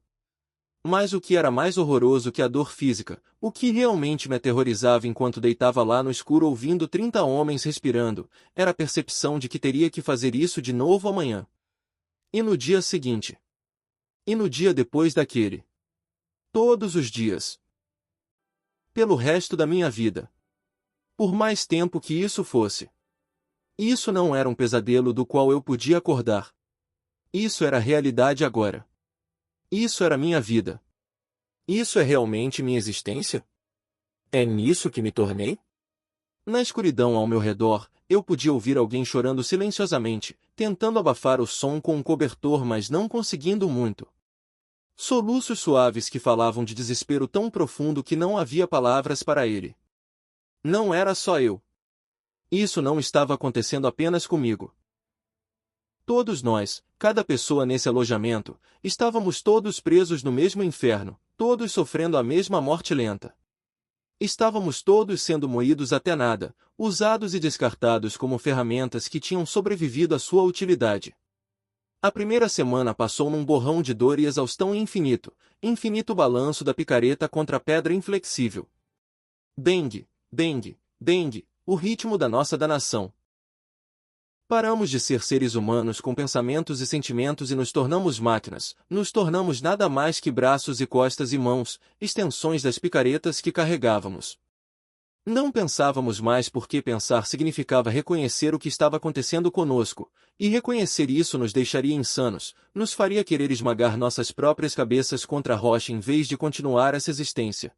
Mas o que era mais horroroso que a dor física, o que realmente me aterrorizava enquanto deitava lá no escuro ouvindo 30 homens respirando, era a percepção de que teria que fazer isso de novo amanhã. E no dia seguinte. E no dia depois daquele. Todos os dias. Pelo resto da minha vida. Por mais tempo que isso fosse. Isso não era um pesadelo do qual eu podia acordar. Isso era realidade agora. Isso era minha vida. Isso é realmente minha existência? É nisso que me tornei? Na escuridão ao meu redor, eu podia ouvir alguém chorando silenciosamente, tentando abafar o som com um cobertor, mas não conseguindo muito. Soluços suaves que falavam de desespero tão profundo que não havia palavras para ele. Não era só eu. Isso não estava acontecendo apenas comigo. Todos nós, cada pessoa nesse alojamento, estávamos todos presos no mesmo inferno, todos sofrendo a mesma morte lenta. Estávamos todos sendo moídos até nada, usados e descartados como ferramentas que tinham sobrevivido à sua utilidade. A primeira semana passou num borrão de dor e exaustão infinito balanço da picareta contra a pedra inflexível. Bang, bang, bang, o ritmo da nossa danação. Paramos de ser seres humanos com pensamentos e sentimentos e nos tornamos máquinas, nos tornamos nada mais que braços e costas e mãos, extensões das picaretas que carregávamos. Não pensávamos mais porque pensar significava reconhecer o que estava acontecendo conosco, e reconhecer isso nos deixaria insanos, nos faria querer esmagar nossas próprias cabeças contra a rocha em vez de continuar essa existência.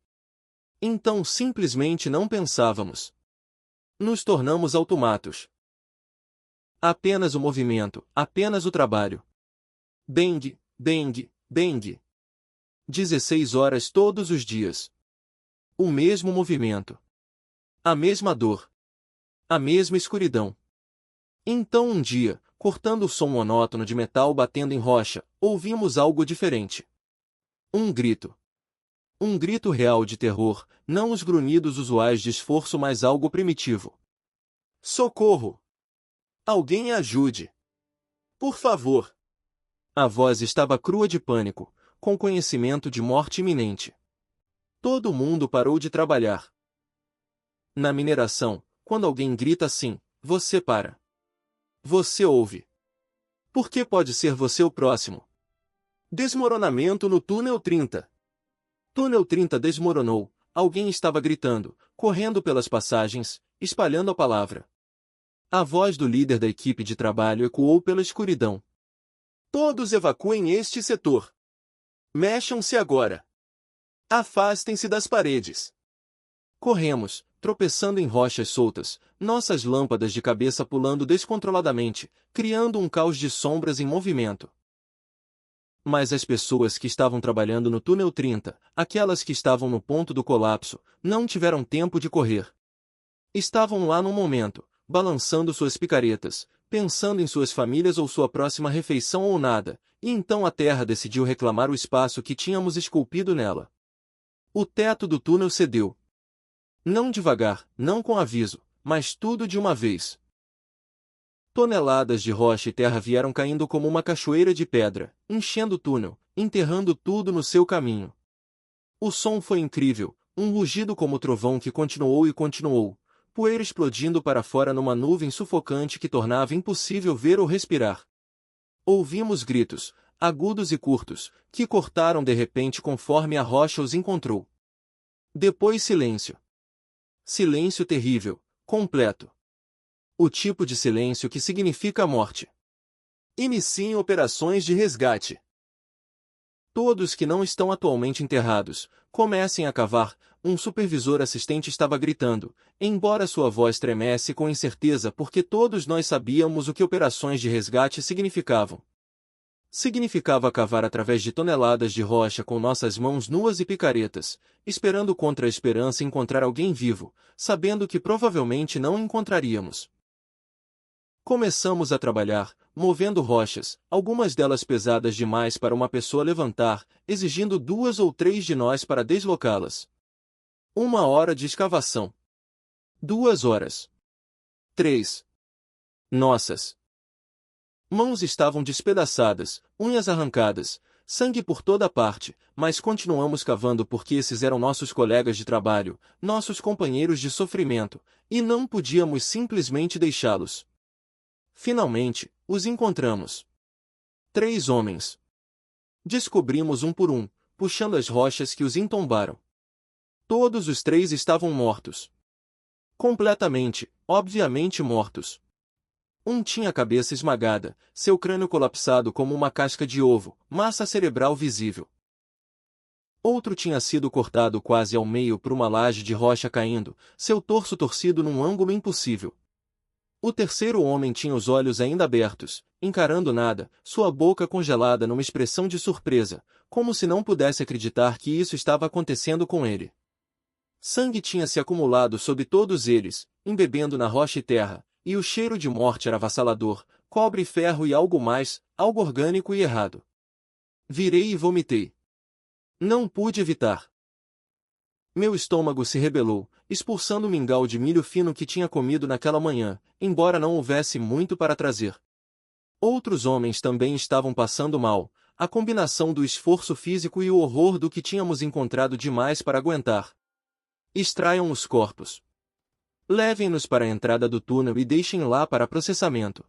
Então simplesmente não pensávamos. Nos tornamos automatos. Apenas o movimento, apenas o trabalho. Bang, bang, bang. 16 horas todos os dias. O mesmo movimento. A mesma dor. A mesma escuridão. Então um dia, cortando o som monótono de metal batendo em rocha, ouvimos algo diferente. Um grito. Um grito real de terror, não os grunhidos usuais de esforço, mas algo primitivo. Socorro! Alguém ajude! Por favor! A voz estava crua de pânico, com conhecimento de morte iminente. Todo mundo parou de trabalhar. Na mineração, quando alguém grita assim, você para. Você ouve. Porque pode ser você o próximo. Desmoronamento no túnel 30. Túnel 30 desmoronou, alguém estava gritando, correndo pelas passagens, espalhando a palavra. A voz do líder da equipe de trabalho ecoou pela escuridão. Todos evacuem este setor. Mexam-se agora. Afastem-se das paredes. Corremos, tropeçando em rochas soltas, nossas lâmpadas de cabeça pulando descontroladamente, criando um caos de sombras em movimento. Mas as pessoas que estavam trabalhando no túnel 30, aquelas que estavam no ponto do colapso, não tiveram tempo de correr. Estavam lá no momento, balançando suas picaretas, pensando em suas famílias ou sua próxima refeição ou nada, e então a terra decidiu reclamar o espaço que tínhamos esculpido nela. O teto do túnel cedeu. Não devagar, não com aviso, mas tudo de uma vez. Toneladas de rocha e terra vieram caindo como uma cachoeira de pedra, enchendo o túnel, enterrando tudo no seu caminho. O som foi incrível, um rugido como trovão que continuou e continuou, poeira explodindo para fora numa nuvem sufocante que tornava impossível ver ou respirar. Ouvimos gritos, agudos e curtos, que cortaram de repente conforme a rocha os encontrou. Depois silêncio. Silêncio terrível, completo. O tipo de silêncio que significa a morte. Iniciem operações de resgate. Todos que não estão atualmente enterrados, comecem a cavar, um supervisor assistente estava gritando, embora sua voz tremesse com incerteza porque todos nós sabíamos o que operações de resgate significavam. Significava cavar através de toneladas de rocha com nossas mãos nuas e picaretas, esperando contra a esperança encontrar alguém vivo, sabendo que provavelmente não encontraríamos. Começamos a trabalhar, movendo rochas, algumas delas pesadas demais para uma pessoa levantar, exigindo 2 ou 3 de nós para deslocá-las. 1 hora de escavação. 2 horas. 3. Nossas mãos estavam despedaçadas, unhas arrancadas, sangue por toda parte, mas continuamos cavando porque esses eram nossos colegas de trabalho, nossos companheiros de sofrimento, e não podíamos simplesmente deixá-los. Finalmente, os encontramos. 3 homens. Descobrimos um por um, puxando as rochas que os entombaram. Todos os 3 estavam mortos. Completamente, obviamente mortos. Um tinha a cabeça esmagada, seu crânio colapsado como uma casca de ovo, massa cerebral visível. Outro tinha sido cortado quase ao meio por uma laje de rocha caindo, seu torso torcido num ângulo impossível. O terceiro homem tinha os olhos ainda abertos, encarando nada, sua boca congelada numa expressão de surpresa, como se não pudesse acreditar que isso estava acontecendo com ele. Sangue tinha se acumulado sob todos eles, embebendo na rocha e terra, e o cheiro de morte era avassalador, cobre e ferro e algo mais, algo orgânico e errado. Virei e vomitei. Não pude evitar. Meu estômago se rebelou, expulsando o mingau de milho fino que tinha comido naquela manhã, embora não houvesse muito para trazer. Outros homens também estavam passando mal, a combinação do esforço físico e o horror do que tínhamos encontrado demais para aguentar. Extraiam os corpos. Levem-nos para a entrada do túnel e deixem lá para processamento.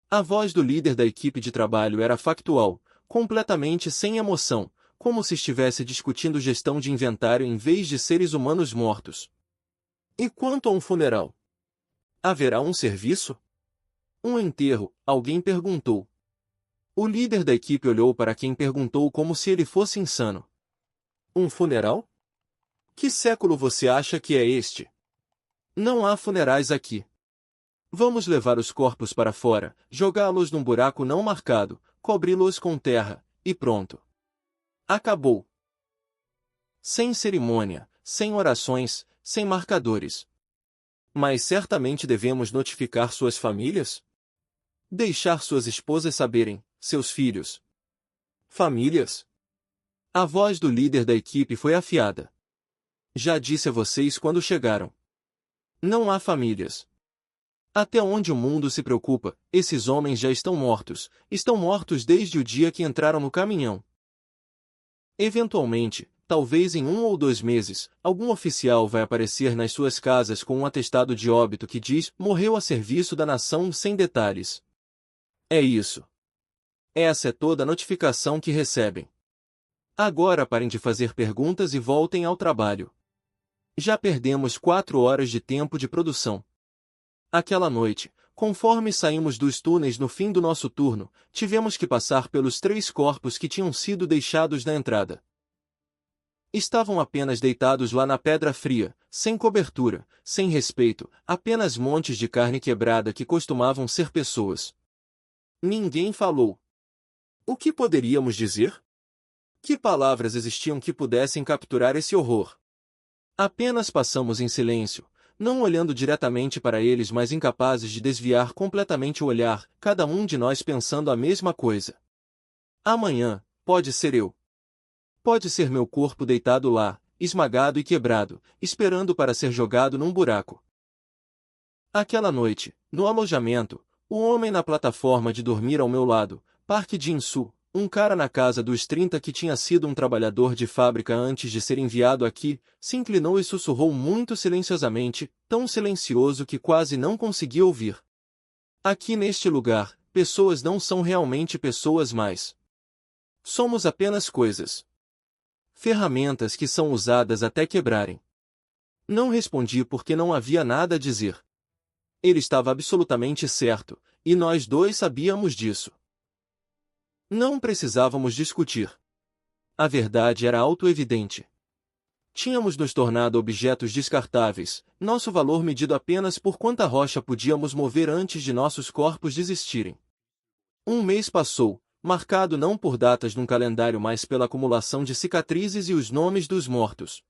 A voz do líder da equipe de trabalho era factual, completamente sem emoção, como se estivesse discutindo gestão de inventário em vez de seres humanos mortos. E quanto a um funeral? Haverá um serviço? Um enterro, alguém perguntou. O líder da equipe olhou para quem perguntou como se ele fosse insano. Um funeral? Que século você acha que é este? Não há funerais aqui. Vamos levar os corpos para fora, jogá-los num buraco não marcado, cobri-los com terra, e pronto. Acabou. Sem cerimônia, sem orações, sem marcadores. Mas certamente devemos notificar suas famílias? Deixar suas esposas saberem, seus filhos. Famílias? A voz do líder da equipe foi afiada. Já disse a vocês quando chegaram. Não há famílias. Até onde o mundo se preocupa, esses homens já estão mortos desde o dia que entraram no caminhão. Eventualmente, talvez em 1 ou 2 meses, algum oficial vai aparecer nas suas casas com um atestado de óbito que diz morreu a serviço da nação sem detalhes. É isso. Essa é toda a notificação que recebem. Agora parem de fazer perguntas e voltem ao trabalho. Já perdemos 4 horas de tempo de produção. Aquela noite, conforme saímos dos túneis no fim do nosso turno, tivemos que passar pelos 3 corpos que tinham sido deixados na entrada. Estavam apenas deitados lá na pedra fria, sem cobertura, sem respeito, apenas montes de carne quebrada que costumavam ser pessoas. Ninguém falou. O que poderíamos dizer? Que palavras existiam que pudessem capturar esse horror? Apenas passamos em silêncio, não olhando diretamente para eles, mas incapazes de desviar completamente o olhar, cada um de nós pensando a mesma coisa. Amanhã, pode ser eu. Pode ser meu corpo deitado lá, esmagado e quebrado, esperando para ser jogado num buraco. Aquela noite, no alojamento, o homem na plataforma de dormir ao meu lado, Park Jin-soo, um cara na casa dos 30 que tinha sido um trabalhador de fábrica antes de ser enviado aqui, se inclinou e sussurrou muito silenciosamente, tão silencioso que quase não conseguia ouvir. Aqui neste lugar, pessoas não são realmente pessoas mais. Somos apenas coisas. Ferramentas que são usadas até quebrarem. Não respondi porque não havia nada a dizer. Ele estava absolutamente certo, e nós dois sabíamos disso. Não precisávamos discutir. A verdade era autoevidente. Tínhamos nos tornado objetos descartáveis, nosso valor medido apenas por quanta rocha podíamos mover antes de nossos corpos desistirem. Um mês passou, marcado não por datas num calendário, mas pela acumulação de cicatrizes e os nomes dos mortos.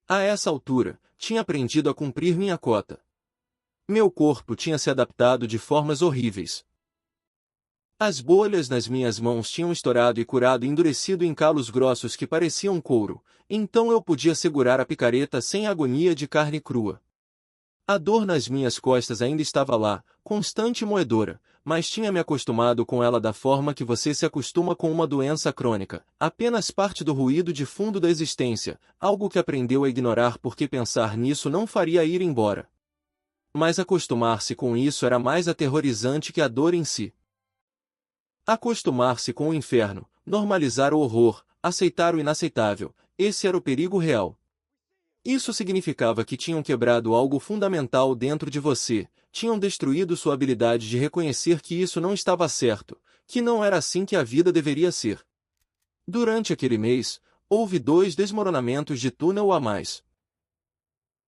A essa altura, tinha aprendido a cumprir minha cota. Meu corpo tinha se adaptado de formas horríveis. As bolhas nas minhas mãos tinham estourado e curado e endurecido em calos grossos que pareciam couro, então eu podia segurar a picareta sem agonia de carne crua. A dor nas minhas costas ainda estava lá, constante e moedora, mas tinha me acostumado com ela da forma que você se acostuma com uma doença crônica, apenas parte do ruído de fundo da existência, algo que aprendeu a ignorar porque pensar nisso não faria ir embora. Mas acostumar-se com isso era mais aterrorizante que a dor em si. Acostumar-se com o inferno, normalizar o horror, aceitar o inaceitável, esse era o perigo real. Isso significava que tinham quebrado algo fundamental dentro de você, tinham destruído sua habilidade de reconhecer que isso não estava certo, que não era assim que a vida deveria ser. Durante aquele mês, houve 2 desmoronamentos de túnel a mais.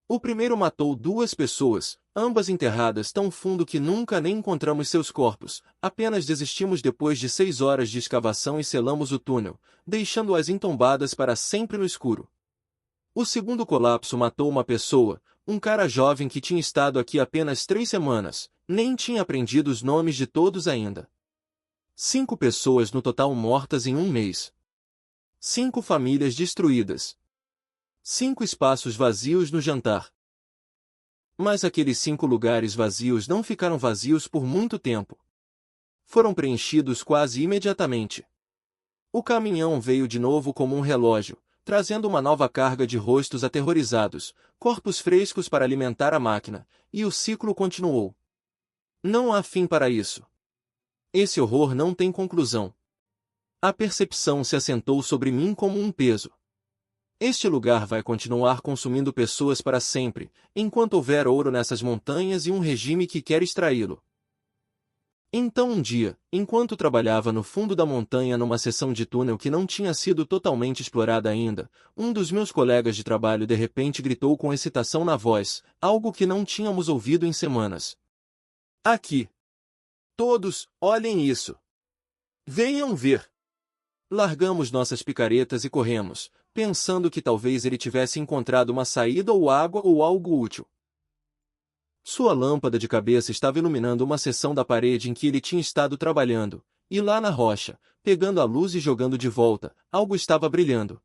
O primeiro matou 2 pessoas, ambas enterradas tão fundo que nunca nem encontramos seus corpos, apenas desistimos depois de 6 horas de escavação e selamos o túnel, deixando-as entombadas para sempre no escuro. O segundo colapso matou uma pessoa, um cara jovem que tinha estado aqui apenas 3 semanas, nem tinha aprendido os nomes de todos ainda. 5 pessoas no total mortas em um mês. 5 famílias destruídas. 5 espaços vazios no jantar. Mas aqueles 5 lugares vazios não ficaram vazios por muito tempo. Foram preenchidos quase imediatamente. O caminhão veio de novo como um relógio, trazendo uma nova carga de rostos aterrorizados, corpos frescos para alimentar a máquina, e o ciclo continuou. Não há fim para isso. Esse horror não tem conclusão. A percepção se assentou sobre mim como um peso. Este lugar vai continuar consumindo pessoas para sempre, enquanto houver ouro nessas montanhas e um regime que quer extraí-lo. Então um dia, enquanto trabalhava no fundo da montanha numa seção de túnel que não tinha sido totalmente explorada ainda, um dos meus colegas de trabalho de repente gritou com excitação na voz, algo que não tínhamos ouvido em semanas. Aqui! Todos, olhem isso! Venham ver! Largamos nossas picaretas e corremos, pensando que talvez ele tivesse encontrado uma saída ou água ou algo útil. Sua lâmpada de cabeça estava iluminando uma seção da parede em que ele tinha estado trabalhando, e lá na rocha, pegando a luz e jogando de volta, algo estava brilhando.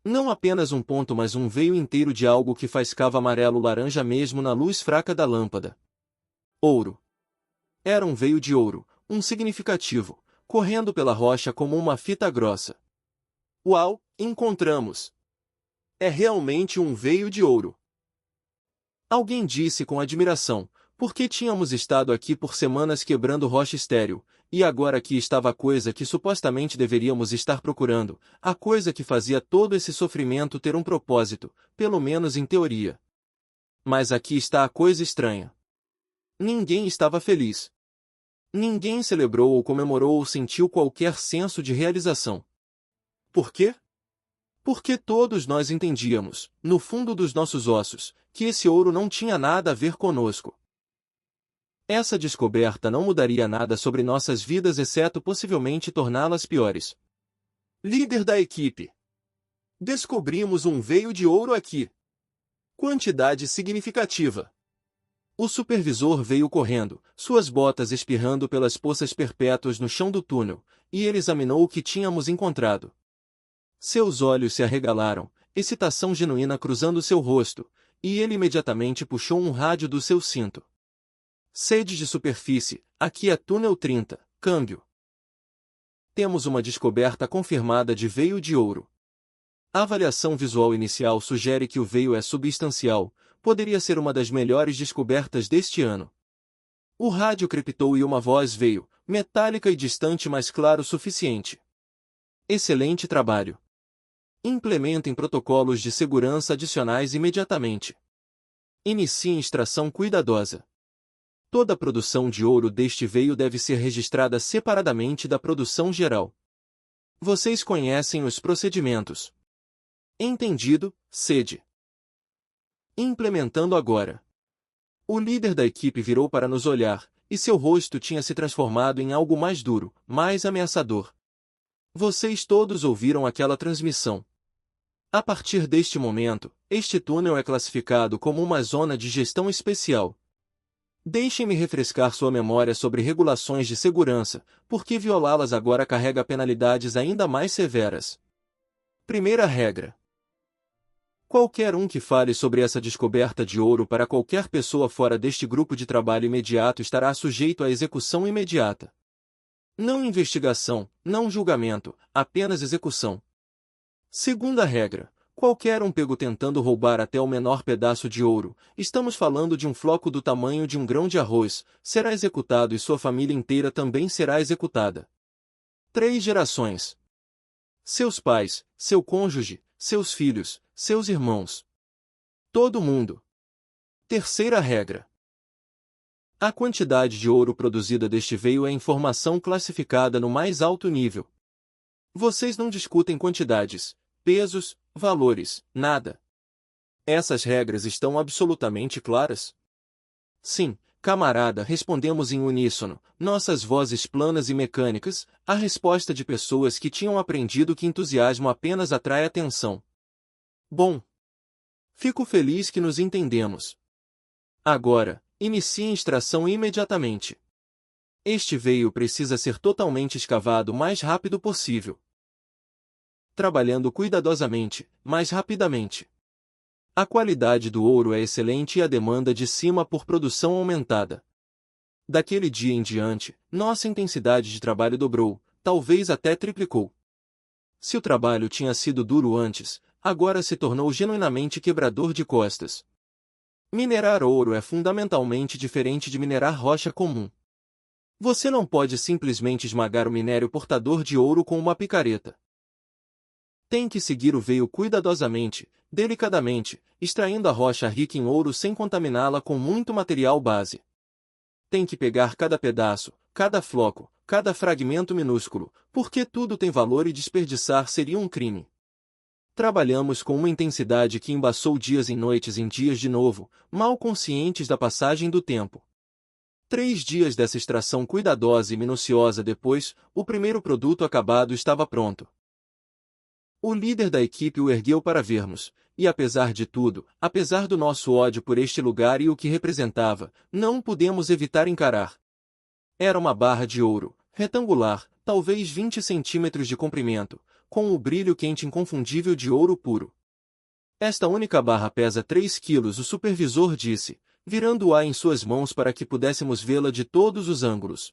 Não apenas um ponto, mas um veio inteiro de algo que faiscava amarelo-laranja mesmo na luz fraca da lâmpada. Ouro. Era um veio de ouro, um significativo, correndo pela rocha como uma fita grossa. Uau, encontramos! É realmente um veio de ouro. Alguém disse com admiração, porque tínhamos estado aqui por semanas quebrando rocha estéril, e agora aqui estava a coisa que supostamente deveríamos estar procurando, a coisa que fazia todo esse sofrimento ter um propósito, pelo menos em teoria. Mas aqui está a coisa estranha. Ninguém estava feliz. Ninguém celebrou ou comemorou ou sentiu qualquer senso de realização. Por quê? Porque todos nós entendíamos, no fundo dos nossos ossos, que esse ouro não tinha nada a ver conosco. Essa descoberta não mudaria nada sobre nossas vidas exceto possivelmente torná-las piores. Líder da equipe. Descobrimos um veio de ouro aqui. Quantidade significativa. O supervisor veio correndo, suas botas espirrando pelas poças perpétuas no chão do túnel, e ele examinou o que tínhamos encontrado. Seus olhos se arregalaram, excitação genuína cruzando seu rosto, e ele imediatamente puxou um rádio do seu cinto. Sede de superfície, aqui é túnel 30, câmbio. Temos uma descoberta confirmada de veio de ouro. A avaliação visual inicial sugere que o veio é substancial, poderia ser uma das melhores descobertas deste ano. O rádio crepitou e uma voz veio, metálica e distante mas claro o suficiente. Excelente trabalho. Implementem protocolos de segurança adicionais imediatamente. Iniciem extração cuidadosa. Toda a produção de ouro deste veio deve ser registrada separadamente da produção geral. Vocês conhecem os procedimentos. Entendido, sede. Implementando agora. O líder da equipe virou para nos olhar, e seu rosto tinha se transformado em algo mais duro, mais ameaçador. Vocês todos ouviram aquela transmissão. A partir deste momento, este túnel é classificado como uma zona de gestão especial. Deixem-me refrescar sua memória sobre regulações de segurança, porque violá-las agora carrega penalidades ainda mais severas. Primeira regra. Qualquer um que fale sobre essa descoberta de ouro para qualquer pessoa fora deste grupo de trabalho imediato estará sujeito à execução imediata. Não investigação, não julgamento, apenas execução. Segunda regra. Qualquer um pego tentando roubar até o menor pedaço de ouro, estamos falando de um floco do tamanho de um grão de arroz, será executado e sua família inteira também será executada. 3 gerações. Seus pais, seu cônjuge, seus filhos, seus irmãos. Todo mundo. Terceira regra. A quantidade de ouro produzida deste veio é informação classificada no mais alto nível. Vocês não discutem quantidades, pesos, valores, nada. Essas regras estão absolutamente claras? Sim, camarada, respondemos em uníssono, nossas vozes planas e mecânicas, a resposta de pessoas que tinham aprendido que entusiasmo apenas atrai atenção. Bom. Fico feliz que nos entendemos. Agora, iniciem extração imediatamente. Este veio precisa ser totalmente escavado o mais rápido possível. Trabalhando cuidadosamente, mais rapidamente. A qualidade do ouro é excelente e a demanda de cima por produção aumentada. Daquele dia em diante, nossa intensidade de trabalho dobrou, talvez até triplicou. Se o trabalho tinha sido duro antes, agora se tornou genuinamente quebrador de costas. Minerar ouro é fundamentalmente diferente de minerar rocha comum. Você não pode simplesmente esmagar o minério portador de ouro com uma picareta. Tem que seguir o veio cuidadosamente, delicadamente, extraindo a rocha rica em ouro sem contaminá-la com muito material base. Tem que pegar cada pedaço, cada floco, cada fragmento minúsculo, porque tudo tem valor e desperdiçar seria um crime. Trabalhamos com uma intensidade que embaçou dias e noites em dias de novo, mal conscientes da passagem do tempo. 3 dias dessa extração cuidadosa e minuciosa depois, o primeiro produto acabado estava pronto. O líder da equipe o ergueu para vermos, e apesar de tudo, apesar do nosso ódio por este lugar e o que representava, não pudemos evitar encarar. Era uma barra de ouro, retangular, talvez 20 centímetros de comprimento, com o brilho quente inconfundível de ouro puro. Esta única barra pesa 3 quilos, o supervisor disse, virando-a em suas mãos para que pudéssemos vê-la de todos os ângulos.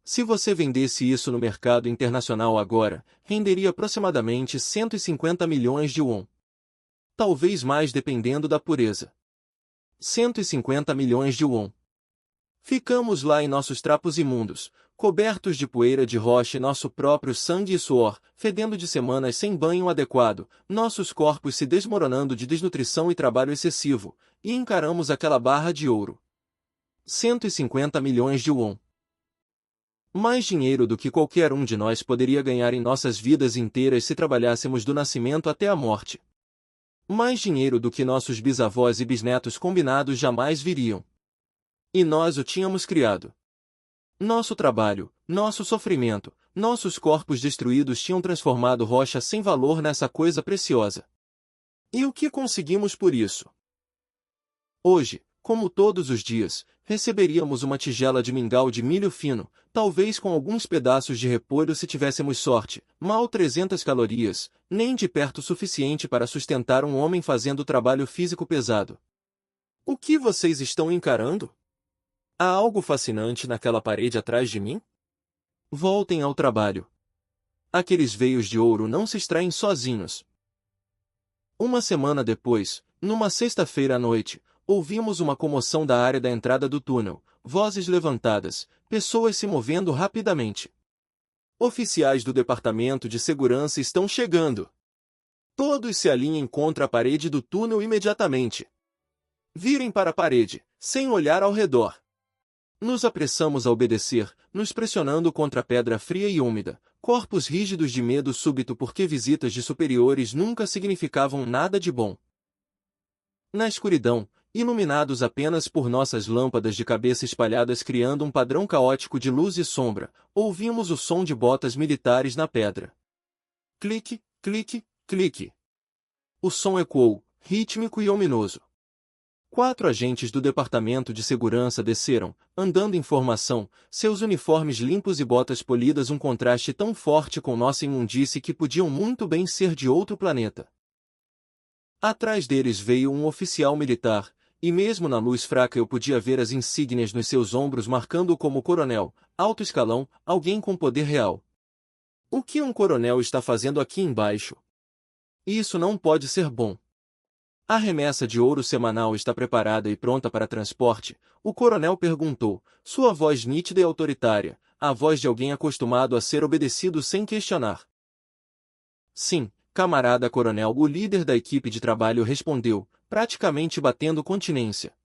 Se você vendesse isso no mercado internacional agora, renderia aproximadamente 150 milhões de won. Talvez mais dependendo da pureza. 150 milhões de won. Ficamos lá em nossos trapos imundos, cobertos de poeira de rocha e nosso próprio sangue e suor, fedendo de semanas sem banho adequado, nossos corpos se desmoronando de desnutrição e trabalho excessivo, e encaramos aquela barra de ouro. 150 milhões de won. Mais dinheiro do que qualquer um de nós poderia ganhar em nossas vidas inteiras se trabalhássemos do nascimento até a morte. Mais dinheiro do que nossos bisavós e bisnetos combinados jamais viriam. E nós o tínhamos criado. Nosso trabalho, nosso sofrimento, nossos corpos destruídos tinham transformado rocha sem valor nessa coisa preciosa. E o que conseguimos por isso? Hoje, como todos os dias, receberíamos uma tigela de mingau de milho fino, talvez com alguns pedaços de repolho se tivéssemos sorte, mal 300 calorias, nem de perto o suficiente para sustentar um homem fazendo trabalho físico pesado. O que vocês estão encarando? Há algo fascinante naquela parede atrás de mim? Voltem ao trabalho. Aqueles veios de ouro não se extraem sozinhos. Uma semana depois, numa sexta-feira à noite, ouvimos uma comoção da área da entrada do túnel, vozes levantadas, pessoas se movendo rapidamente. Oficiais do Departamento de Segurança estão chegando. Todos se alinhem contra a parede do túnel imediatamente. Virem para a parede, sem olhar ao redor. Nos apressamos a obedecer, nos pressionando contra a pedra fria e úmida, corpos rígidos de medo súbito porque visitas de superiores nunca significavam nada de bom. Na escuridão, iluminados apenas por nossas lâmpadas de cabeça espalhadas criando um padrão caótico de luz e sombra, ouvimos o som de botas militares na pedra. Clique, clique, clique. O som ecoou, rítmico e ominoso. 4 agentes do Departamento de Segurança desceram, andando em formação, seus uniformes limpos e botas polidas um contraste tão forte com nossa imundície que podiam muito bem ser de outro planeta. Atrás deles veio um oficial militar, e mesmo na luz fraca eu podia ver as insígnias nos seus ombros marcando-o como coronel, alto escalão, alguém com poder real. O que um coronel está fazendo aqui embaixo? Isso não pode ser bom. A remessa de ouro semanal está preparada e pronta para transporte, o coronel perguntou, sua voz nítida e autoritária, a voz de alguém acostumado a ser obedecido sem questionar. Sim, camarada coronel, o líder da equipe de trabalho respondeu, praticamente batendo continência.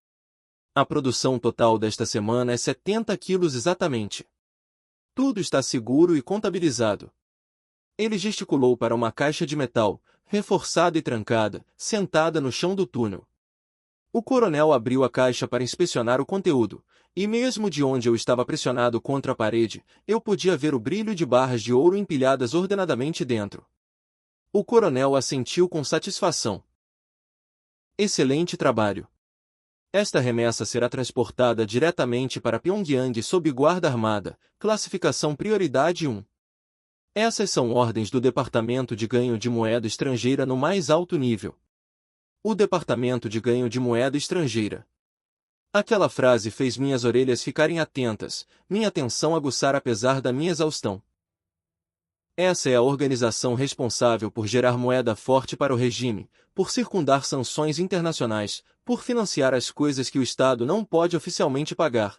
A produção total desta semana é 70 quilos exatamente. Tudo está seguro e contabilizado. Ele gesticulou para uma caixa de metal, reforçada e trancada, sentada no chão do túnel. O coronel abriu a caixa para inspecionar o conteúdo, e mesmo de onde eu estava pressionado contra a parede, eu podia ver o brilho de barras de ouro empilhadas ordenadamente dentro. O coronel assentiu com satisfação. Excelente trabalho. Esta remessa será transportada diretamente para Pyongyang sob guarda armada, classificação prioridade 1. Essas são ordens do Departamento de Ganho de Moeda Estrangeira no mais alto nível. O Departamento de Ganho de Moeda Estrangeira. Aquela frase fez minhas orelhas ficarem atentas, minha atenção aguçar apesar da minha exaustão. Essa é a organização responsável por gerar moeda forte para o regime, por circundar sanções internacionais, por financiar as coisas que o Estado não pode oficialmente pagar.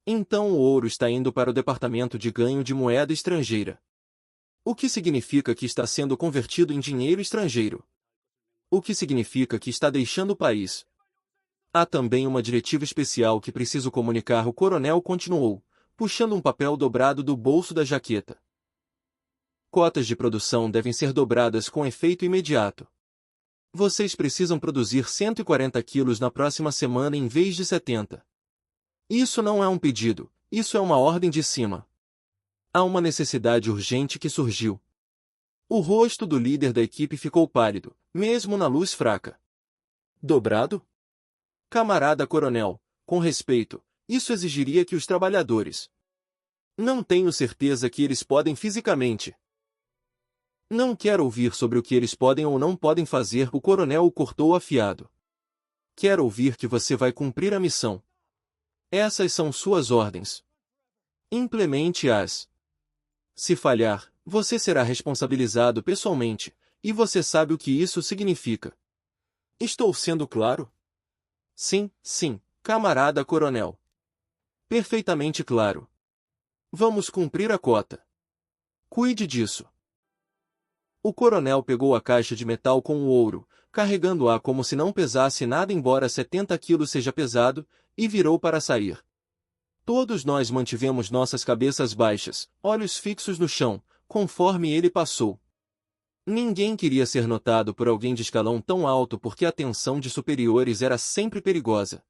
Então o ouro está indo para o Departamento de Ganho de Moeda Estrangeira. O que significa que está sendo convertido em dinheiro estrangeiro? O que significa que está deixando o país? Há também uma diretiva especial que preciso comunicar, o coronel continuou, puxando um papel dobrado do bolso da jaqueta. Cotas de produção devem ser dobradas com efeito imediato. Vocês precisam produzir 140 quilos na próxima semana em vez de 70. Isso não é um pedido, isso é uma ordem de cima. Há uma necessidade urgente que surgiu. O rosto do líder da equipe ficou pálido, mesmo na luz fraca. Dobrado? Camarada coronel, com respeito, isso exigiria que os trabalhadores... Não tenho certeza que eles podem fisicamente. Não quero ouvir sobre o que eles podem ou não podem fazer, o coronel o cortou afiado. Quero ouvir que você vai cumprir a missão. Essas são suas ordens. Implemente-as. Se falhar, você será responsabilizado pessoalmente, e você sabe o que isso significa. Estou sendo claro? Sim, sim, camarada coronel. Perfeitamente claro. Vamos cumprir a cota. Cuide disso. O coronel pegou a caixa de metal com o ouro, carregando-a como se não pesasse nada embora 70 quilos seja pesado, e virou para sair. Todos nós mantivemos nossas cabeças baixas, olhos fixos no chão, conforme ele passou. Ninguém queria ser notado por alguém de escalão tão alto porque a atenção de superiores era sempre perigosa.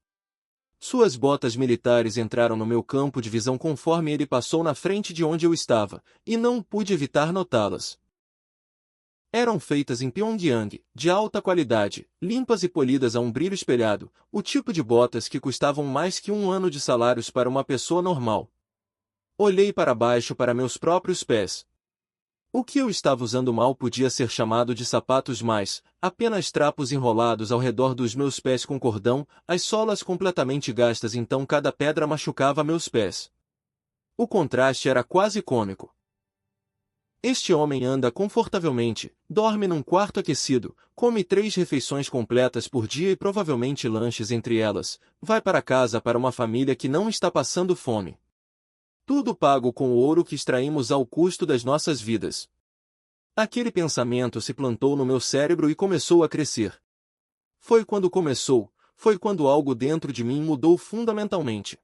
Suas botas militares entraram no meu campo de visão conforme ele passou na frente de onde eu estava, e não pude evitar notá-las. Eram feitas em Pyongyang, de alta qualidade, limpas e polidas a um brilho espelhado, o tipo de botas que custavam mais que 1 ano de salários para uma pessoa normal. Olhei para baixo para meus próprios pés. O que eu estava usando mal podia ser chamado de sapatos mais, apenas trapos enrolados ao redor dos meus pés com cordão, as solas completamente gastas, então cada pedra machucava meus pés. O contraste era quase cômico. Este homem anda confortavelmente, dorme num quarto aquecido, come 3 refeições completas por dia e provavelmente lanches entre elas, vai para casa para uma família que não está passando fome. Tudo pago com o ouro que extraímos ao custo das nossas vidas. Aquele pensamento se plantou no meu cérebro e começou a crescer. Foi quando algo dentro de mim mudou fundamentalmente.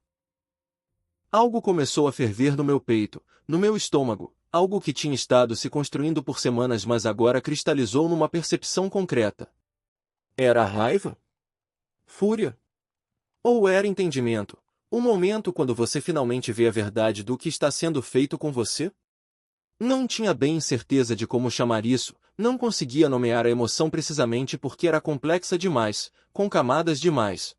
Algo começou a ferver no meu peito, no meu estômago, algo que tinha estado se construindo por semanas mas agora cristalizou numa percepção concreta. Era raiva? Fúria? Ou era entendimento? O momento quando você finalmente vê a verdade do que está sendo feito com você? Não tinha bem certeza de como chamar isso, não conseguia nomear a emoção precisamente porque era complexa demais, com camadas demais.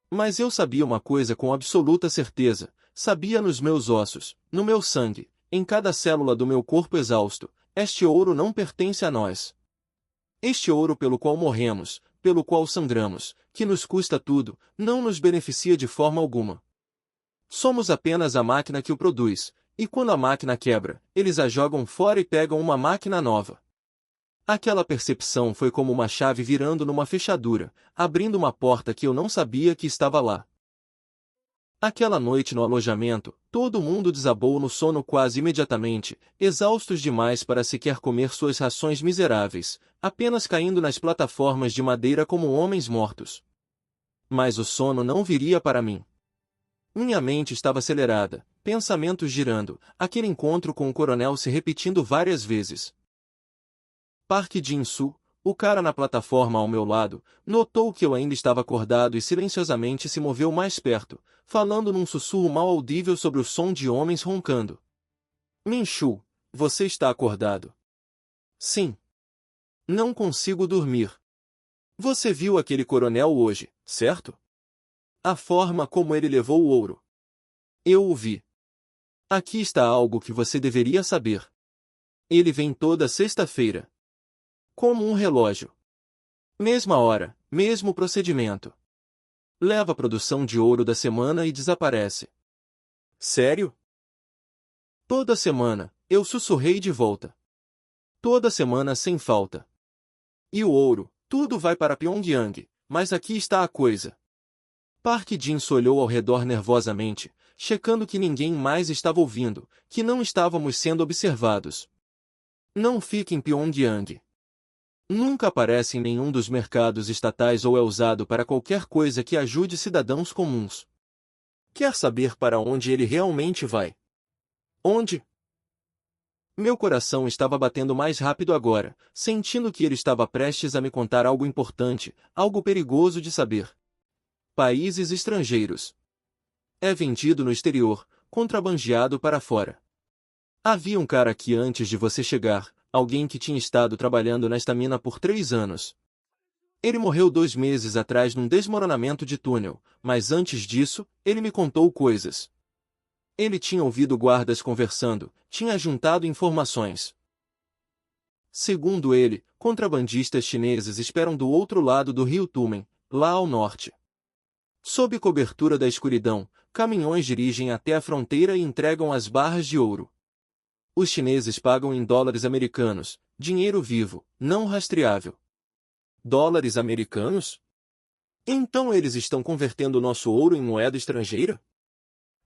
Mas eu sabia uma coisa com absoluta certeza, sabia nos meus ossos, no meu sangue, em cada célula do meu corpo exausto, este ouro não pertence a nós. Este ouro pelo qual morremos, pelo qual sangramos, que nos custa tudo, não nos beneficia de forma alguma. Somos apenas a máquina que o produz, e quando a máquina quebra, eles a jogam fora e pegam uma máquina nova. Aquela percepção foi como uma chave virando numa fechadura, abrindo uma porta que eu não sabia que estava lá. Aquela noite no alojamento, todo mundo desabou no sono quase imediatamente, exaustos demais para sequer comer suas rações miseráveis, apenas caindo nas plataformas de madeira como homens mortos. Mas o sono não viria para mim. Minha mente estava acelerada, pensamentos girando, aquele encontro com o coronel se repetindo várias vezes. Park Jin-soo, o cara na plataforma ao meu lado, notou que eu ainda estava acordado e silenciosamente se moveu mais perto, falando num sussurro mal audível sobre o som de homens roncando. Min-shu, você está acordado? Sim. Não consigo dormir. Você viu aquele coronel hoje, certo? A forma como ele levou o ouro. Eu o vi. Aqui está algo que você deveria saber. Ele vem toda sexta-feira. Como um relógio. Mesma hora, mesmo procedimento. Leva a produção de ouro da semana e desaparece. Sério? Toda semana, eu sussurrei de volta. Toda semana sem falta. E o ouro, tudo vai para Pyongyang, mas aqui está a coisa. Park Jin-soo olhou ao redor nervosamente, checando que ninguém mais estava ouvindo, que não estávamos sendo observados. Não fique em Pyongyang. Nunca aparece em nenhum dos mercados estatais ou é usado para qualquer coisa que ajude cidadãos comuns. Quer saber para onde ele realmente vai? Onde? Meu coração estava batendo mais rápido agora, sentindo que ele estava prestes a me contar algo importante, algo perigoso de saber. Países estrangeiros. É vendido no exterior, contrabandeado para fora. Havia um cara aqui antes de você chegar, alguém que tinha estado trabalhando nesta mina por 3 anos. Ele morreu 2 meses atrás num desmoronamento de túnel, mas antes disso, ele me contou coisas. Ele tinha ouvido guardas conversando, tinha juntado informações. Segundo ele, contrabandistas chineses esperam do outro lado do rio Tumen, lá ao norte. Sob cobertura da escuridão, caminhões dirigem até a fronteira e entregam as barras de ouro. Os chineses pagam em dólares americanos, dinheiro vivo, não rastreável. Dólares americanos? Então eles estão convertendo nosso ouro em moeda estrangeira?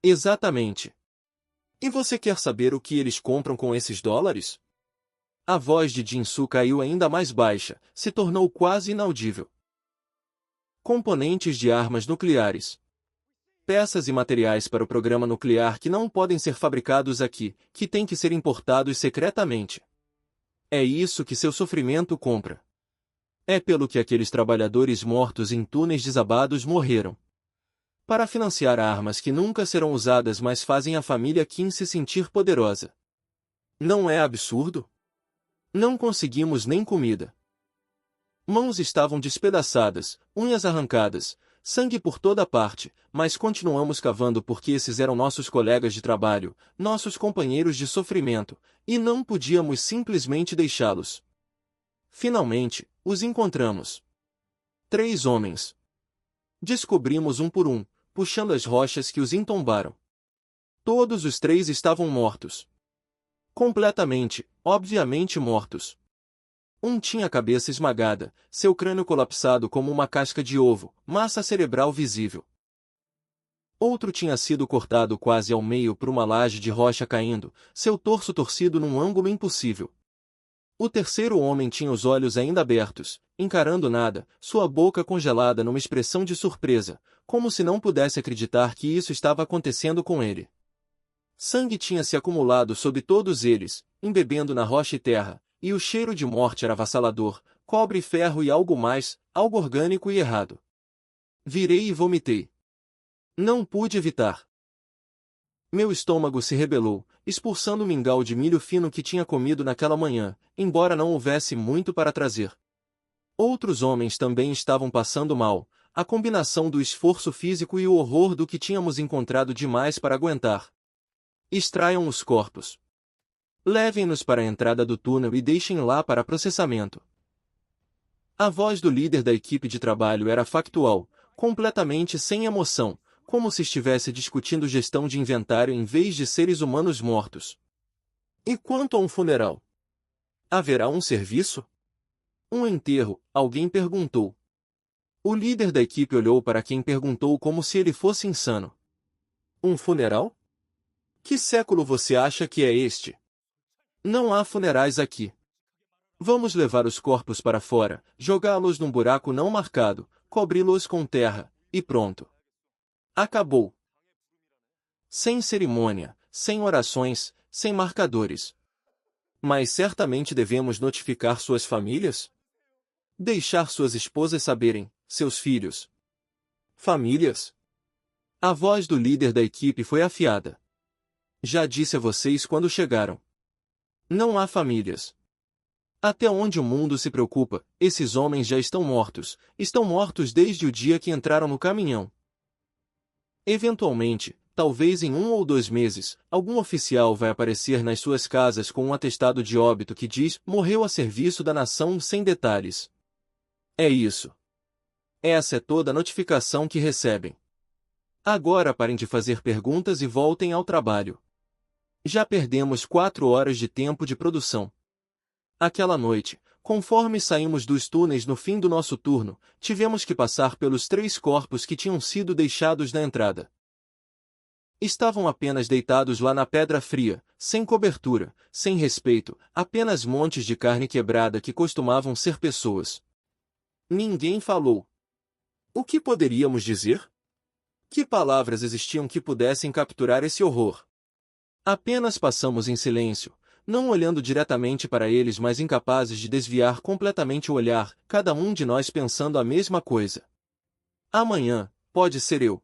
Exatamente. E você quer saber o que eles compram com esses dólares? A voz de Jinsu caiu ainda mais baixa, se tornou quase inaudível. Componentes de armas nucleares. Peças e materiais para o programa nuclear que não podem ser fabricados aqui, que têm que ser importados secretamente. É isso que seu sofrimento compra. É pelo que aqueles trabalhadores mortos em túneis desabados morreram. Para financiar armas que nunca serão usadas, mas fazem a família Kim se sentir poderosa. Não é absurdo? Não conseguimos nem comida. Mãos estavam despedaçadas, unhas arrancadas, sangue por toda parte, mas continuamos cavando porque esses eram nossos colegas de trabalho, nossos companheiros de sofrimento, e não podíamos simplesmente deixá-los. Finalmente, os encontramos. 3 homens. Descobrimos um por um, puxando as rochas que os entombaram. Todos os 3 estavam mortos. Completamente, obviamente mortos. Um tinha a cabeça esmagada, seu crânio colapsado como uma casca de ovo, massa cerebral visível. Outro tinha sido cortado quase ao meio por uma laje de rocha caindo, seu torso torcido num ângulo impossível. O terceiro homem tinha os olhos ainda abertos, encarando nada, sua boca congelada numa expressão de surpresa, como se não pudesse acreditar que isso estava acontecendo com ele. Sangue tinha se acumulado sob todos eles, embebendo na rocha e terra, e o cheiro de morte era avassalador, cobre e ferro e algo mais, algo orgânico e errado. Virei e vomitei. Não pude evitar. Meu estômago se rebelou, expulsando o mingau de milho fino que tinha comido naquela manhã, embora não houvesse muito para trazer. Outros homens também estavam passando mal, a combinação do esforço físico e o horror do que tínhamos encontrado demais para aguentar. Extraiam os corpos. Levem-nos para a entrada do túnel e deixem lá para processamento. A voz do líder da equipe de trabalho era factual, completamente sem emoção, como se estivesse discutindo gestão de inventário em vez de seres humanos mortos. E quanto a um funeral? Haverá um serviço? Um enterro, alguém perguntou. O líder da equipe olhou para quem perguntou como se ele fosse insano. Um funeral? Que século você acha que é este? Não há funerais aqui. Vamos levar os corpos para fora, jogá-los num buraco não marcado, cobri-los com terra, e pronto. Acabou. Sem cerimônia, sem orações, sem marcadores. Mas certamente devemos notificar suas famílias? Deixar suas esposas saberem, seus filhos. Famílias? A voz do líder da equipe foi afiada. Já disse a vocês quando chegaram. Não há famílias. Até onde o mundo se preocupa, esses homens já estão mortos desde o dia que entraram no caminhão. Eventualmente, talvez em 1 ou 2 meses, algum oficial vai aparecer nas suas casas com um atestado de óbito que diz morreu a serviço da nação sem detalhes. É isso. Essa é toda a notificação que recebem. Agora parem de fazer perguntas e voltem ao trabalho. Já perdemos 4 horas de tempo de produção. Aquela noite, conforme saímos dos túneis no fim do nosso turno, tivemos que passar pelos 3 corpos que tinham sido deixados na entrada. Estavam apenas deitados lá na pedra fria, sem cobertura, sem respeito, apenas montes de carne quebrada que costumavam ser pessoas. Ninguém falou. O que poderíamos dizer? Que palavras existiam que pudessem capturar esse horror? Apenas passamos em silêncio, não olhando diretamente para eles, mas incapazes de desviar completamente o olhar, cada um de nós pensando a mesma coisa. Amanhã, pode ser eu.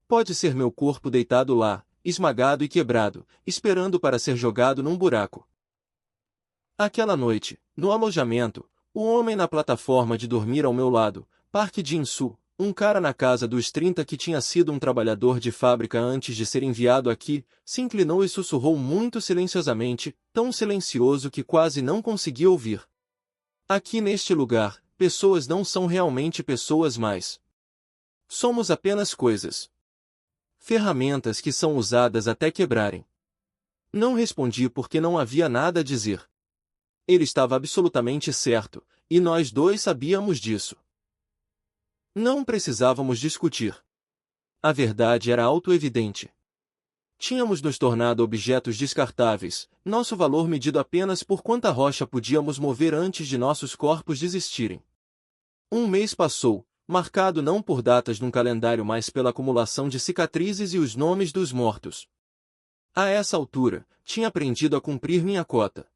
Pode ser meu corpo deitado lá, esmagado e quebrado, esperando para ser jogado num buraco. Aquela noite, no alojamento, o homem na plataforma de dormir ao meu lado, Park Jin-soo, um cara na casa dos 30 que tinha sido um trabalhador de fábrica antes de ser enviado aqui, se inclinou e sussurrou muito silenciosamente, tão silencioso que quase não conseguia ouvir. Aqui neste lugar, pessoas não são realmente pessoas mais. Somos apenas coisas. Ferramentas que são usadas até quebrarem. Não respondi porque não havia nada a dizer. Ele estava absolutamente certo, e nós dois sabíamos disso. Não precisávamos discutir. A verdade era autoevidente. Tínhamos nos tornado objetos descartáveis, nosso valor medido apenas por quanta rocha podíamos mover antes de nossos corpos desistirem. Um mês passou, marcado não por datas num calendário mas pela acumulação de cicatrizes e os nomes dos mortos. A essa altura, tinha aprendido a cumprir minha cota.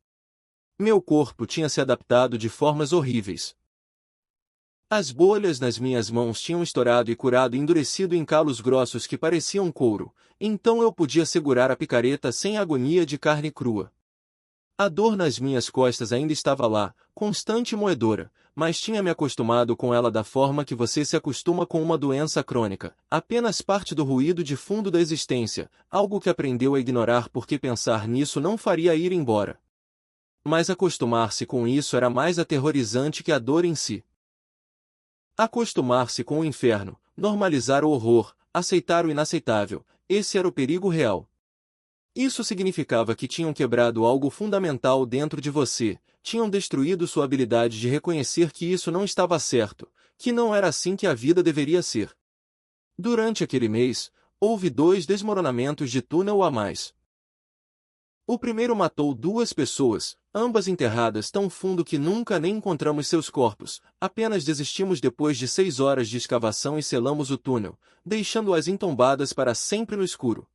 Meu corpo tinha se adaptado de formas horríveis. As bolhas nas minhas mãos tinham estourado e curado e endurecido em calos grossos que pareciam couro, então eu podia segurar a picareta sem agonia de carne crua. A dor nas minhas costas ainda estava lá, constante e moedora, mas tinha me acostumado com ela da forma que você se acostuma com uma doença crônica, apenas parte do ruído de fundo da existência, algo que aprendeu a ignorar porque pensar nisso não faria ir embora. Mas acostumar-se com isso era mais aterrorizante que a dor em si. Acostumar-se com o inferno, normalizar o horror, aceitar o inaceitável, esse era o perigo real. Isso significava que tinham quebrado algo fundamental dentro de você, tinham destruído sua habilidade de reconhecer que isso não estava certo, que não era assim que a vida deveria ser. Durante aquele mês, houve 2 desmoronamentos de túnel a mais. O primeiro matou 2 pessoas, ambas enterradas tão fundo que nunca nem encontramos seus corpos, apenas desistimos depois de 6 horas de escavação e selamos o túnel, deixando-as entombadas para sempre no escuro.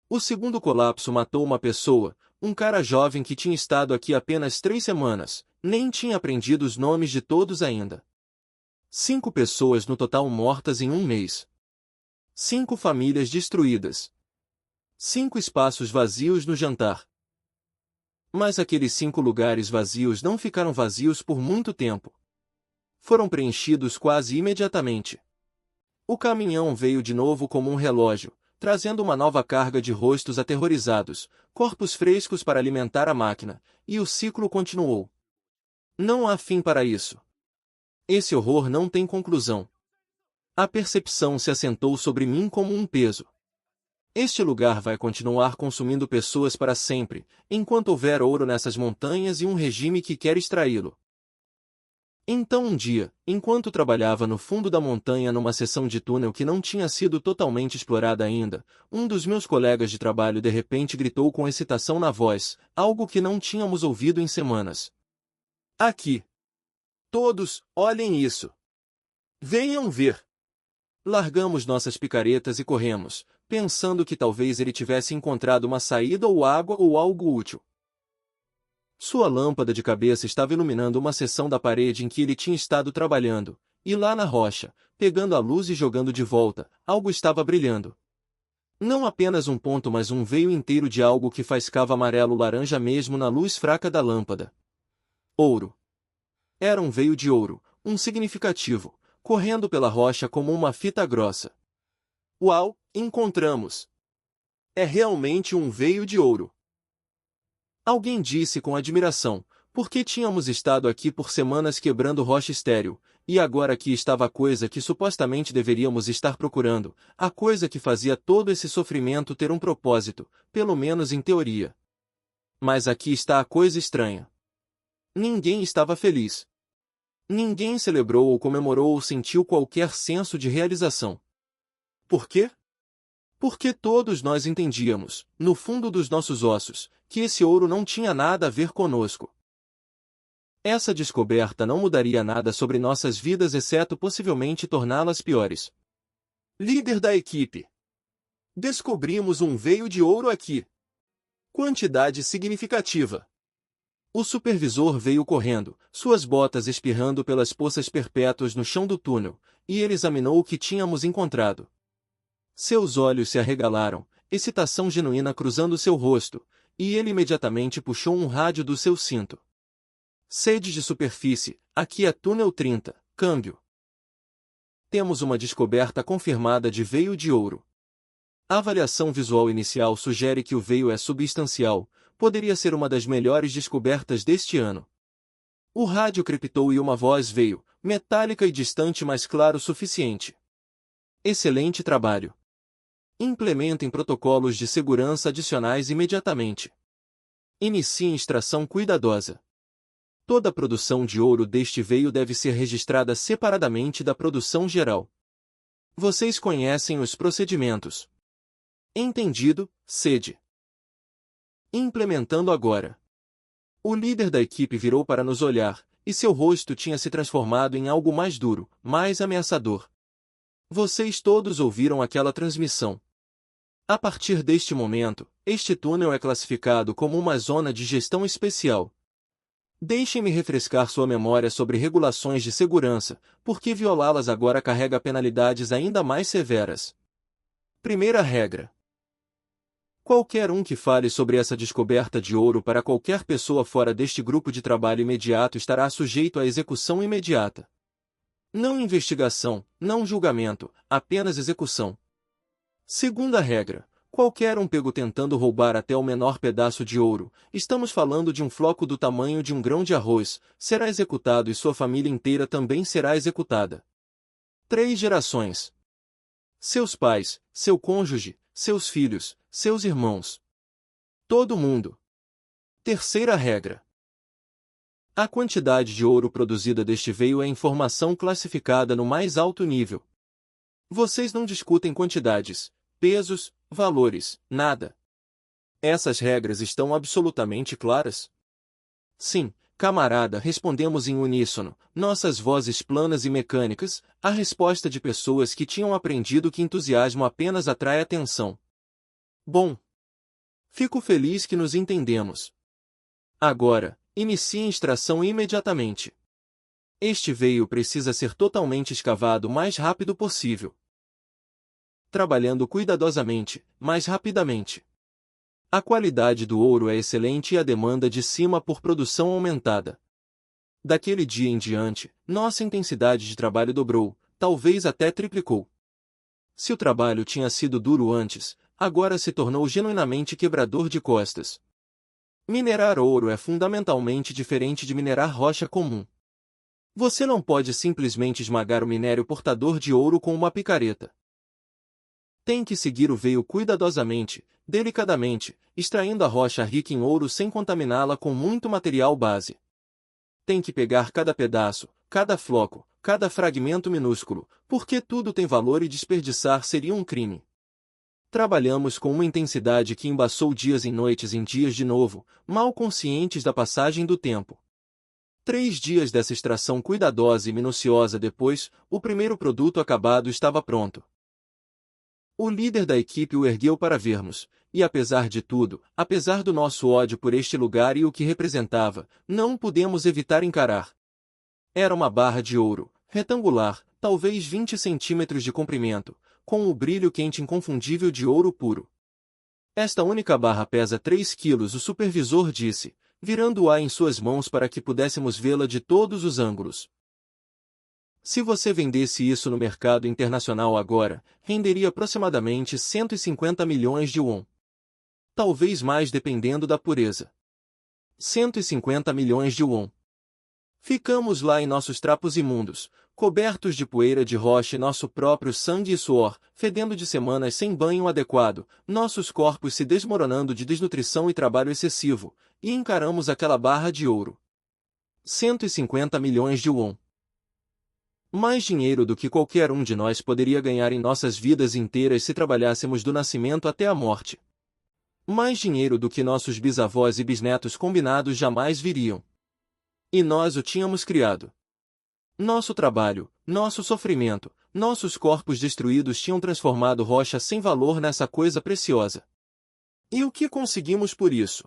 O segundo colapso matou uma pessoa, um cara jovem que tinha estado aqui apenas 3 semanas, nem tinha aprendido os nomes de todos ainda. 5 pessoas no total mortas em um mês. 5 famílias destruídas. 5 espaços vazios no jantar. Mas aqueles 5 lugares vazios não ficaram vazios por muito tempo. Foram preenchidos quase imediatamente. O caminhão veio de novo como um relógio, trazendo uma nova carga de rostos aterrorizados, corpos frescos para alimentar a máquina, e o ciclo continuou. Não há fim para isso. Esse horror não tem conclusão. A percepção se assentou sobre mim como um peso. Este lugar vai continuar consumindo pessoas para sempre, enquanto houver ouro nessas montanhas e um regime que quer extraí-lo. Então um dia, enquanto trabalhava no fundo da montanha numa seção de túnel que não tinha sido totalmente explorada ainda, um dos meus colegas de trabalho de repente gritou com excitação na voz, algo que não tínhamos ouvido em semanas. Aqui! Todos, olhem isso! Venham ver! Largamos nossas picaretas e corremos, pensando que talvez ele tivesse encontrado uma saída ou água ou algo útil. Sua lâmpada de cabeça estava iluminando uma seção da parede em que ele tinha estado trabalhando, e lá na rocha, pegando a luz e jogando de volta, algo estava brilhando. Não apenas um ponto mas um veio inteiro de algo que faiscava amarelo-laranja mesmo na luz fraca da lâmpada. Ouro. Era um veio de ouro, um significativo, correndo pela rocha como uma fita grossa. Uau, encontramos! É realmente um veio de ouro. Alguém disse com admiração, porque tínhamos estado aqui por semanas quebrando rocha estéril, e agora aqui estava a coisa que supostamente deveríamos estar procurando, a coisa que fazia todo esse sofrimento ter um propósito, pelo menos em teoria. Mas aqui está a coisa estranha. Ninguém estava feliz. Ninguém celebrou ou comemorou ou sentiu qualquer senso de realização. Por quê? Porque todos nós entendíamos, no fundo dos nossos ossos, que esse ouro não tinha nada a ver conosco. Essa descoberta não mudaria nada sobre nossas vidas exceto possivelmente torná-las piores. Líder da equipe. Descobrimos um veio de ouro aqui. Quantidade significativa. O supervisor veio correndo, suas botas espirrando pelas poças perpétuas no chão do túnel, e ele examinou o que tínhamos encontrado. Seus olhos se arregalaram, excitação genuína cruzando seu rosto, e ele imediatamente puxou um rádio do seu cinto. Sede de superfície, aqui é túnel 30, câmbio. Temos uma descoberta confirmada de veio de ouro. A avaliação visual inicial sugere que o veio é substancial, poderia ser uma das melhores descobertas deste ano. O rádio crepitou e uma voz veio, metálica e distante mas claro o suficiente. Excelente trabalho. Implementem protocolos de segurança adicionais imediatamente. Iniciem extração cuidadosa. Toda a produção de ouro deste veio deve ser registrada separadamente da produção geral. Vocês conhecem os procedimentos. Entendido, sede. Implementando agora. O líder da equipe virou para nos olhar, e seu rosto tinha se transformado em algo mais duro, mais ameaçador. Vocês todos ouviram aquela transmissão. A partir deste momento, este túnel é classificado como uma zona de gestão especial. Deixem-me refrescar sua memória sobre regulações de segurança, porque violá-las agora carrega penalidades ainda mais severas. Primeira regra. Qualquer um que fale sobre essa descoberta de ouro para qualquer pessoa fora deste grupo de trabalho imediato estará sujeito à execução imediata. Não investigação, não julgamento, apenas execução. Segunda regra. Qualquer um pego tentando roubar até o menor pedaço de ouro, estamos falando de um floco do tamanho de um grão de arroz, será executado e sua família inteira também será executada. 3 gerações. Seus pais, seu cônjuge, seus filhos, seus irmãos. Todo mundo. Terceira regra. A quantidade de ouro produzida deste veio é informação classificada no mais alto nível. Vocês não discutem quantidades, pesos, valores, nada. Essas regras estão absolutamente claras? Sim, camarada, respondemos em uníssono, nossas vozes planas e mecânicas, a resposta de pessoas que tinham aprendido que entusiasmo apenas atrai atenção. Bom. Fico feliz que nos entendemos. Agora, inicie a extração imediatamente. Este veio precisa ser totalmente escavado o mais rápido possível. Trabalhando cuidadosamente, mais rapidamente. A qualidade do ouro é excelente e a demanda de cima por produção aumentada. Daquele dia em diante, nossa intensidade de trabalho dobrou, talvez até triplicou. Se o trabalho tinha sido duro antes, agora se tornou genuinamente quebrador de costas. Minerar ouro é fundamentalmente diferente de minerar rocha comum. Você não pode simplesmente esmagar o minério portador de ouro com uma picareta. Tem que seguir o veio cuidadosamente, delicadamente, extraindo a rocha rica em ouro sem contaminá-la com muito material base. Tem que pegar cada pedaço, cada floco, cada fragmento minúsculo, porque tudo tem valor e desperdiçar seria um crime. Trabalhamos com uma intensidade que embaçou dias em noites em dias de novo, mal conscientes da passagem do tempo. 3 dias dessa extração cuidadosa e minuciosa depois, o primeiro produto acabado estava pronto. O líder da equipe o ergueu para vermos, e apesar de tudo, apesar do nosso ódio por este lugar e o que representava, não pudemos evitar encarar. Era uma barra de ouro, retangular, talvez 20 centímetros de comprimento, com o brilho quente inconfundível de ouro puro. Esta única barra pesa 3 quilos, o supervisor disse, virando-a em suas mãos para que pudéssemos vê-la de todos os ângulos. Se você vendesse isso no mercado internacional agora, renderia aproximadamente 150 milhões de won. Talvez mais dependendo da pureza. 150 milhões de won. Ficamos lá em nossos trapos imundos, cobertos de poeira de rocha e nosso próprio sangue e suor, fedendo de semanas sem banho adequado, nossos corpos se desmoronando de desnutrição e trabalho excessivo, e encaramos aquela barra de ouro. 150 milhões de won. Mais dinheiro do que qualquer um de nós poderia ganhar em nossas vidas inteiras se trabalhássemos do nascimento até a morte. Mais dinheiro do que nossos bisavós e bisnetos combinados jamais viriam. E nós o tínhamos criado. Nosso trabalho, nosso sofrimento, nossos corpos destruídos tinham transformado rocha sem valor nessa coisa preciosa. E o que conseguimos por isso?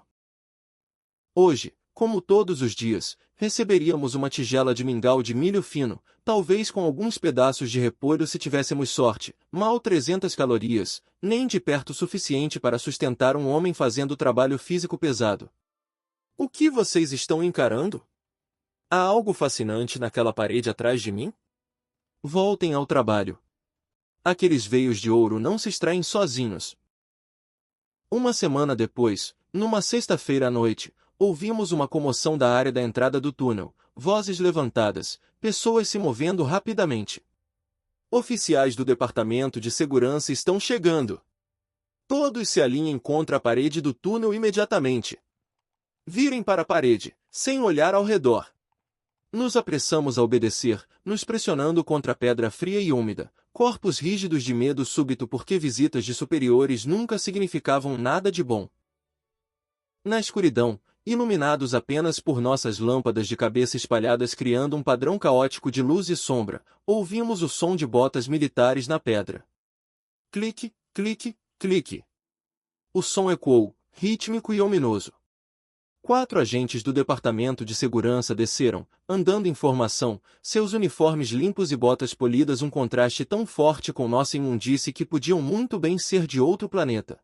Hoje, como todos os dias, receberíamos uma tigela de mingau de milho fino, talvez com alguns pedaços de repolho se tivéssemos sorte, mal 300 calorias, nem de perto o suficiente para sustentar um homem fazendo trabalho físico pesado. O que vocês estão encarando? Há algo fascinante naquela parede atrás de mim? Voltem ao trabalho. Aqueles veios de ouro não se extraem sozinhos. Uma semana depois, numa sexta-feira à noite, ouvimos uma comoção da área da entrada do túnel, vozes levantadas, pessoas se movendo rapidamente. Oficiais do Departamento de Segurança estão chegando. Todos se alinhem contra a parede do túnel imediatamente. Virem para a parede, sem olhar ao redor. Nos apressamos a obedecer, nos pressionando contra a pedra fria e úmida, Corpos rígidos de medo súbito porque visitas de superiores nunca significavam nada de bom. Na escuridão, iluminados apenas por nossas lâmpadas de cabeça espalhadas criando um padrão caótico de luz e sombra, ouvimos o som de botas militares na pedra. Clique, clique, clique. O som ecoou, rítmico e ominoso. 4 agentes do Departamento de Segurança desceram, andando em formação, seus uniformes limpos e botas polidas um contraste tão forte com nossa imundície que podiam muito bem ser de outro planeta.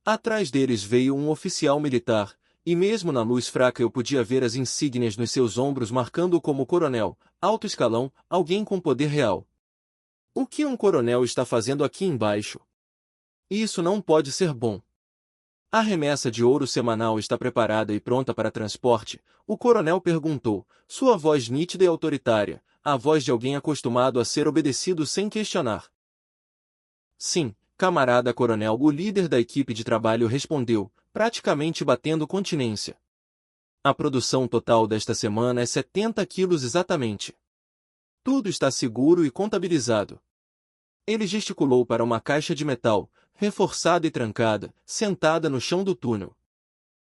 Atrás deles veio um oficial militar, e mesmo na luz fraca eu podia ver as insígnias nos seus ombros marcando-o como coronel, alto escalão, alguém com poder real. O que um coronel está fazendo aqui embaixo? Isso não pode ser bom. A remessa de ouro semanal está preparada e pronta para transporte, o coronel perguntou, sua voz nítida e autoritária, a voz de alguém acostumado a ser obedecido sem questionar. Sim, camarada coronel, o líder da equipe de trabalho respondeu, praticamente batendo continência. A produção total desta semana é 70 quilos exatamente. Tudo está seguro e contabilizado. Ele gesticulou para uma caixa de metal, reforçada e trancada, sentada no chão do túnel.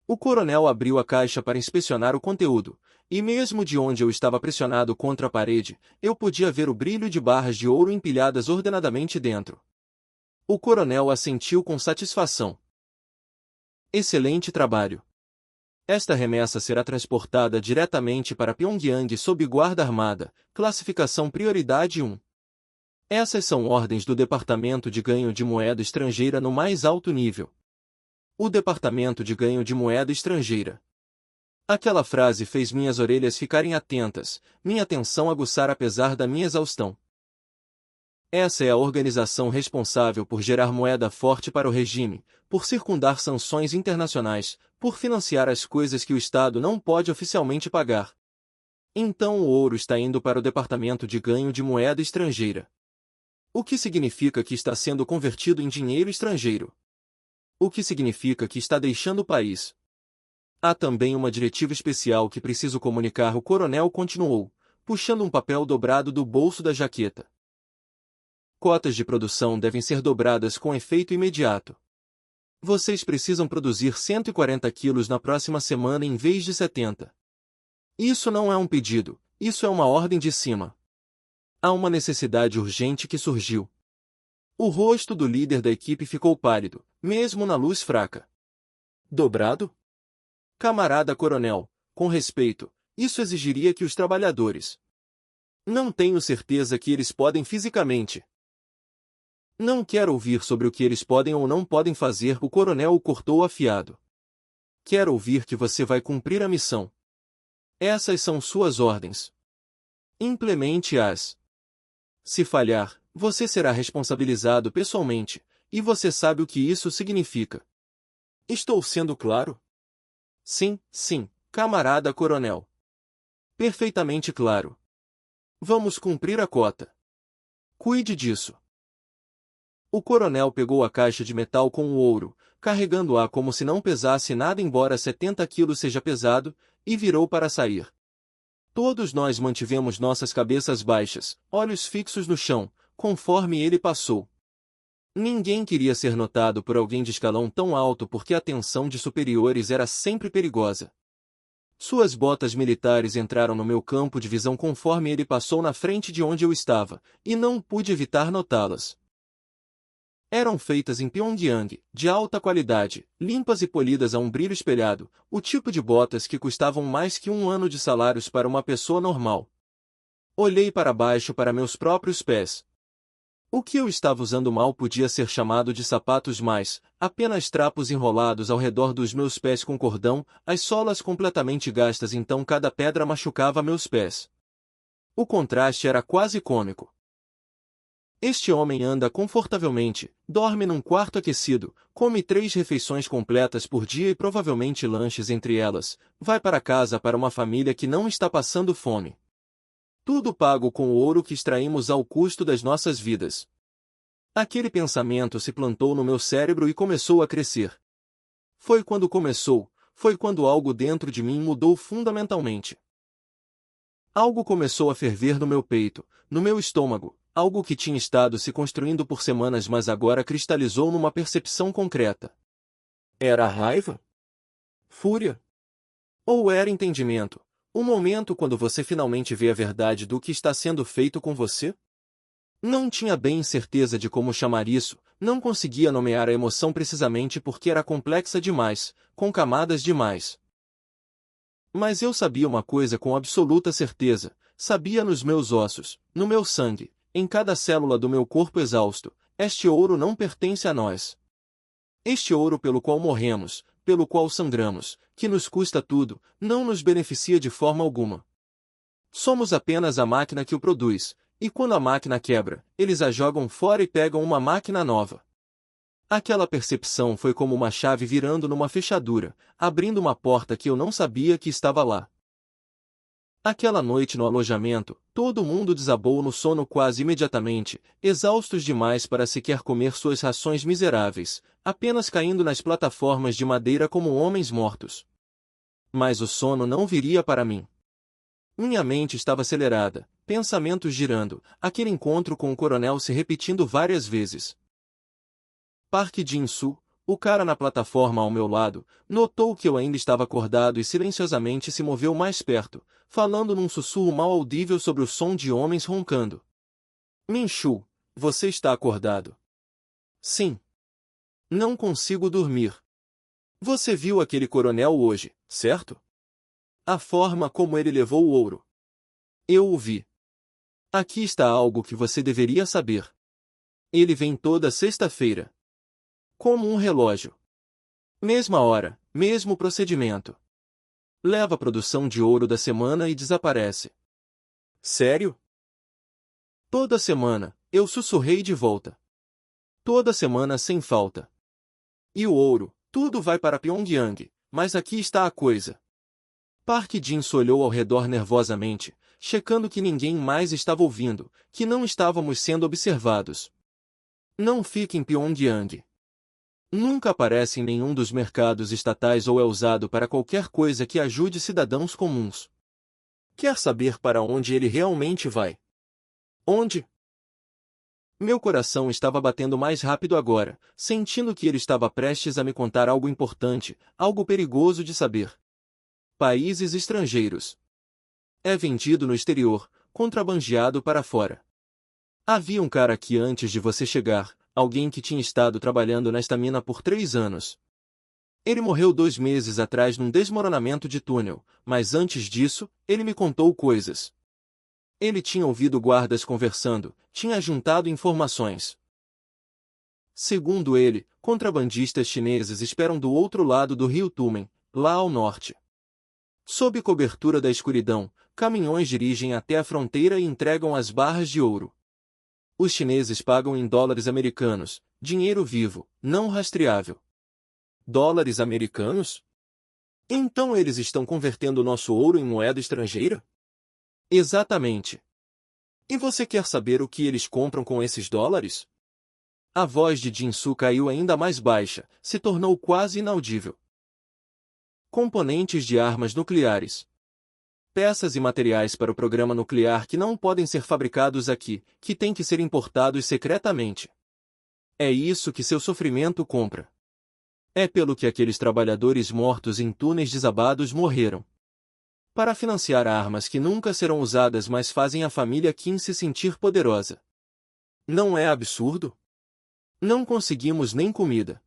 O coronel abriu a caixa para inspecionar o conteúdo, e mesmo de onde eu estava pressionado contra a parede, eu podia ver o brilho de barras de ouro empilhadas ordenadamente dentro. O coronel assentiu com satisfação. Excelente trabalho. Esta remessa será transportada diretamente para Pyongyang sob guarda armada, classificação prioridade 1. Essas são ordens do Departamento de Ganho de Moeda Estrangeira no mais alto nível. O Departamento de Ganho de Moeda Estrangeira. Aquela frase fez minhas orelhas ficarem atentas, minha atenção aguçar apesar da minha exaustão. Essa é a organização responsável por gerar moeda forte para o regime, por circundar sanções internacionais, por financiar as coisas que o Estado não pode oficialmente pagar. Então o ouro está indo para o Departamento de Ganho de Moeda Estrangeira. O que significa que está sendo convertido em dinheiro estrangeiro? O que significa que está deixando o país? Há também uma diretiva especial que preciso comunicar, o coronel continuou, puxando um papel dobrado do bolso da jaqueta. Cotas de produção devem ser dobradas com efeito imediato. Vocês precisam produzir 140 quilos na próxima semana em vez de 70. Isso não é um pedido, isso é uma ordem de cima. Há uma necessidade urgente que surgiu. O rosto do líder da equipe ficou pálido, mesmo na luz fraca. Dobrado? Camarada coronel, com respeito, isso exigiria que os trabalhadores... Não tenho certeza que eles podem fisicamente. Não quero ouvir sobre o que eles podem ou não podem fazer, o coronel o cortou afiado. Quero ouvir que você vai cumprir a missão. Essas são suas ordens. Implemente-as. Se falhar, você será responsabilizado pessoalmente, e você sabe o que isso significa. Estou sendo claro? Sim, sim, camarada coronel. Perfeitamente claro. Vamos cumprir a cota. Cuide disso. O coronel pegou a caixa de metal com o ouro, carregando-a como se não pesasse nada embora 70 quilos seja pesado, e virou para sair. Todos nós mantivemos nossas cabeças baixas, olhos fixos no chão, conforme ele passou. Ninguém queria ser notado por alguém de escalão tão alto porque a atenção de superiores era sempre perigosa. Suas botas militares entraram no meu campo de visão conforme ele passou na frente de onde eu estava, e não pude evitar notá-las. Eram feitas em Pyongyang, de alta qualidade, limpas e polidas a um brilho espelhado, o tipo de botas que custavam mais que 1 ano de salários para uma pessoa normal. Olhei para baixo para meus próprios pés. O que eu estava usando mal podia ser chamado de sapatos mais, apenas trapos enrolados ao redor dos meus pés com cordão, as solas completamente gastas, então cada pedra machucava meus pés. O contraste era quase cômico. Este homem anda confortavelmente, dorme num quarto aquecido, come 3 refeições completas por dia e provavelmente lanches entre elas, vai para casa para uma família que não está passando fome. Tudo pago com o ouro que extraímos ao custo das nossas vidas. Aquele pensamento se plantou no meu cérebro e começou a crescer. Foi quando algo dentro de mim mudou fundamentalmente. Algo começou a ferver no meu peito, no meu estômago, algo que tinha estado se construindo por semanas mas agora cristalizou numa percepção concreta. Era raiva? Fúria? Ou era entendimento? O momento quando você finalmente vê a verdade do que está sendo feito com você? Não tinha bem certeza de como chamar isso, não conseguia nomear a emoção precisamente porque era complexa demais, com camadas demais. Mas eu sabia uma coisa com absoluta certeza, sabia nos meus ossos, no meu sangue, em cada célula do meu corpo exausto, este ouro não pertence a nós. Este ouro pelo qual morremos, pelo qual sangramos, que nos custa tudo, não nos beneficia de forma alguma. Somos apenas a máquina que o produz, e quando a máquina quebra, eles a jogam fora e pegam uma máquina nova. Aquela percepção foi como uma chave virando numa fechadura, abrindo uma porta que eu não sabia que estava lá. Aquela noite no alojamento, todo mundo desabou no sono quase imediatamente, exaustos demais para sequer comer suas rações miseráveis, apenas caindo nas plataformas de madeira como homens mortos. Mas o sono não viria para mim. Minha mente estava acelerada, pensamentos girando, aquele encontro com o coronel se repetindo várias vezes. Park Jin-soo, o cara na plataforma ao meu lado, notou que eu ainda estava acordado e silenciosamente se moveu mais perto, falando num sussurro mal audível sobre o som de homens roncando. Min-soo, você está acordado? Sim. Não consigo dormir. Você viu aquele coronel hoje, certo? A forma como ele levou o ouro. Eu o vi. Aqui está algo que você deveria saber. Ele vem toda sexta-feira. Como um relógio. Mesma hora, mesmo procedimento. Leva a produção de ouro da semana e desaparece. Sério? Toda semana, eu sussurrei de volta. Toda semana sem falta. E o ouro, tudo vai para Pyongyang, mas aqui está a coisa. Park Jin-soo olhou ao redor nervosamente, checando que ninguém mais estava ouvindo, que não estávamos sendo observados. Não fique em Pyongyang. Nunca aparece em nenhum dos mercados estatais ou é usado para qualquer coisa que ajude cidadãos comuns. Quer saber para onde ele realmente vai? Onde? Meu coração estava batendo mais rápido agora, sentindo que ele estava prestes a me contar algo importante, algo perigoso de saber. Países estrangeiros. É vendido no exterior, contrabandeado para fora. Havia um cara aqui antes de você chegar, alguém que tinha estado trabalhando nesta mina por 3 anos. Ele morreu 2 meses atrás num desmoronamento de túnel, mas antes disso, ele me contou coisas. Ele tinha ouvido guardas conversando, tinha juntado informações. Segundo ele, contrabandistas chineses esperam do outro lado do rio Tumen, lá ao norte. Sob cobertura da escuridão, caminhões dirigem até a fronteira e entregam as barras de ouro. Os chineses pagam em dólares americanos, dinheiro vivo, não rastreável. Dólares americanos? Então eles estão convertendo nosso ouro em moeda estrangeira? Exatamente. E você quer saber o que eles compram com esses dólares? A voz de Jin-soo caiu ainda mais baixa, se tornou quase inaudível. Componentes de armas nucleares. Peças e materiais para o programa nuclear que não podem ser fabricados aqui, que têm que ser importados secretamente. É isso que seu sofrimento compra. É pelo que aqueles trabalhadores mortos em túneis desabados morreram. Para financiar armas que nunca serão usadas mas fazem a família Kim se sentir poderosa. Não é absurdo? Não conseguimos nem comida.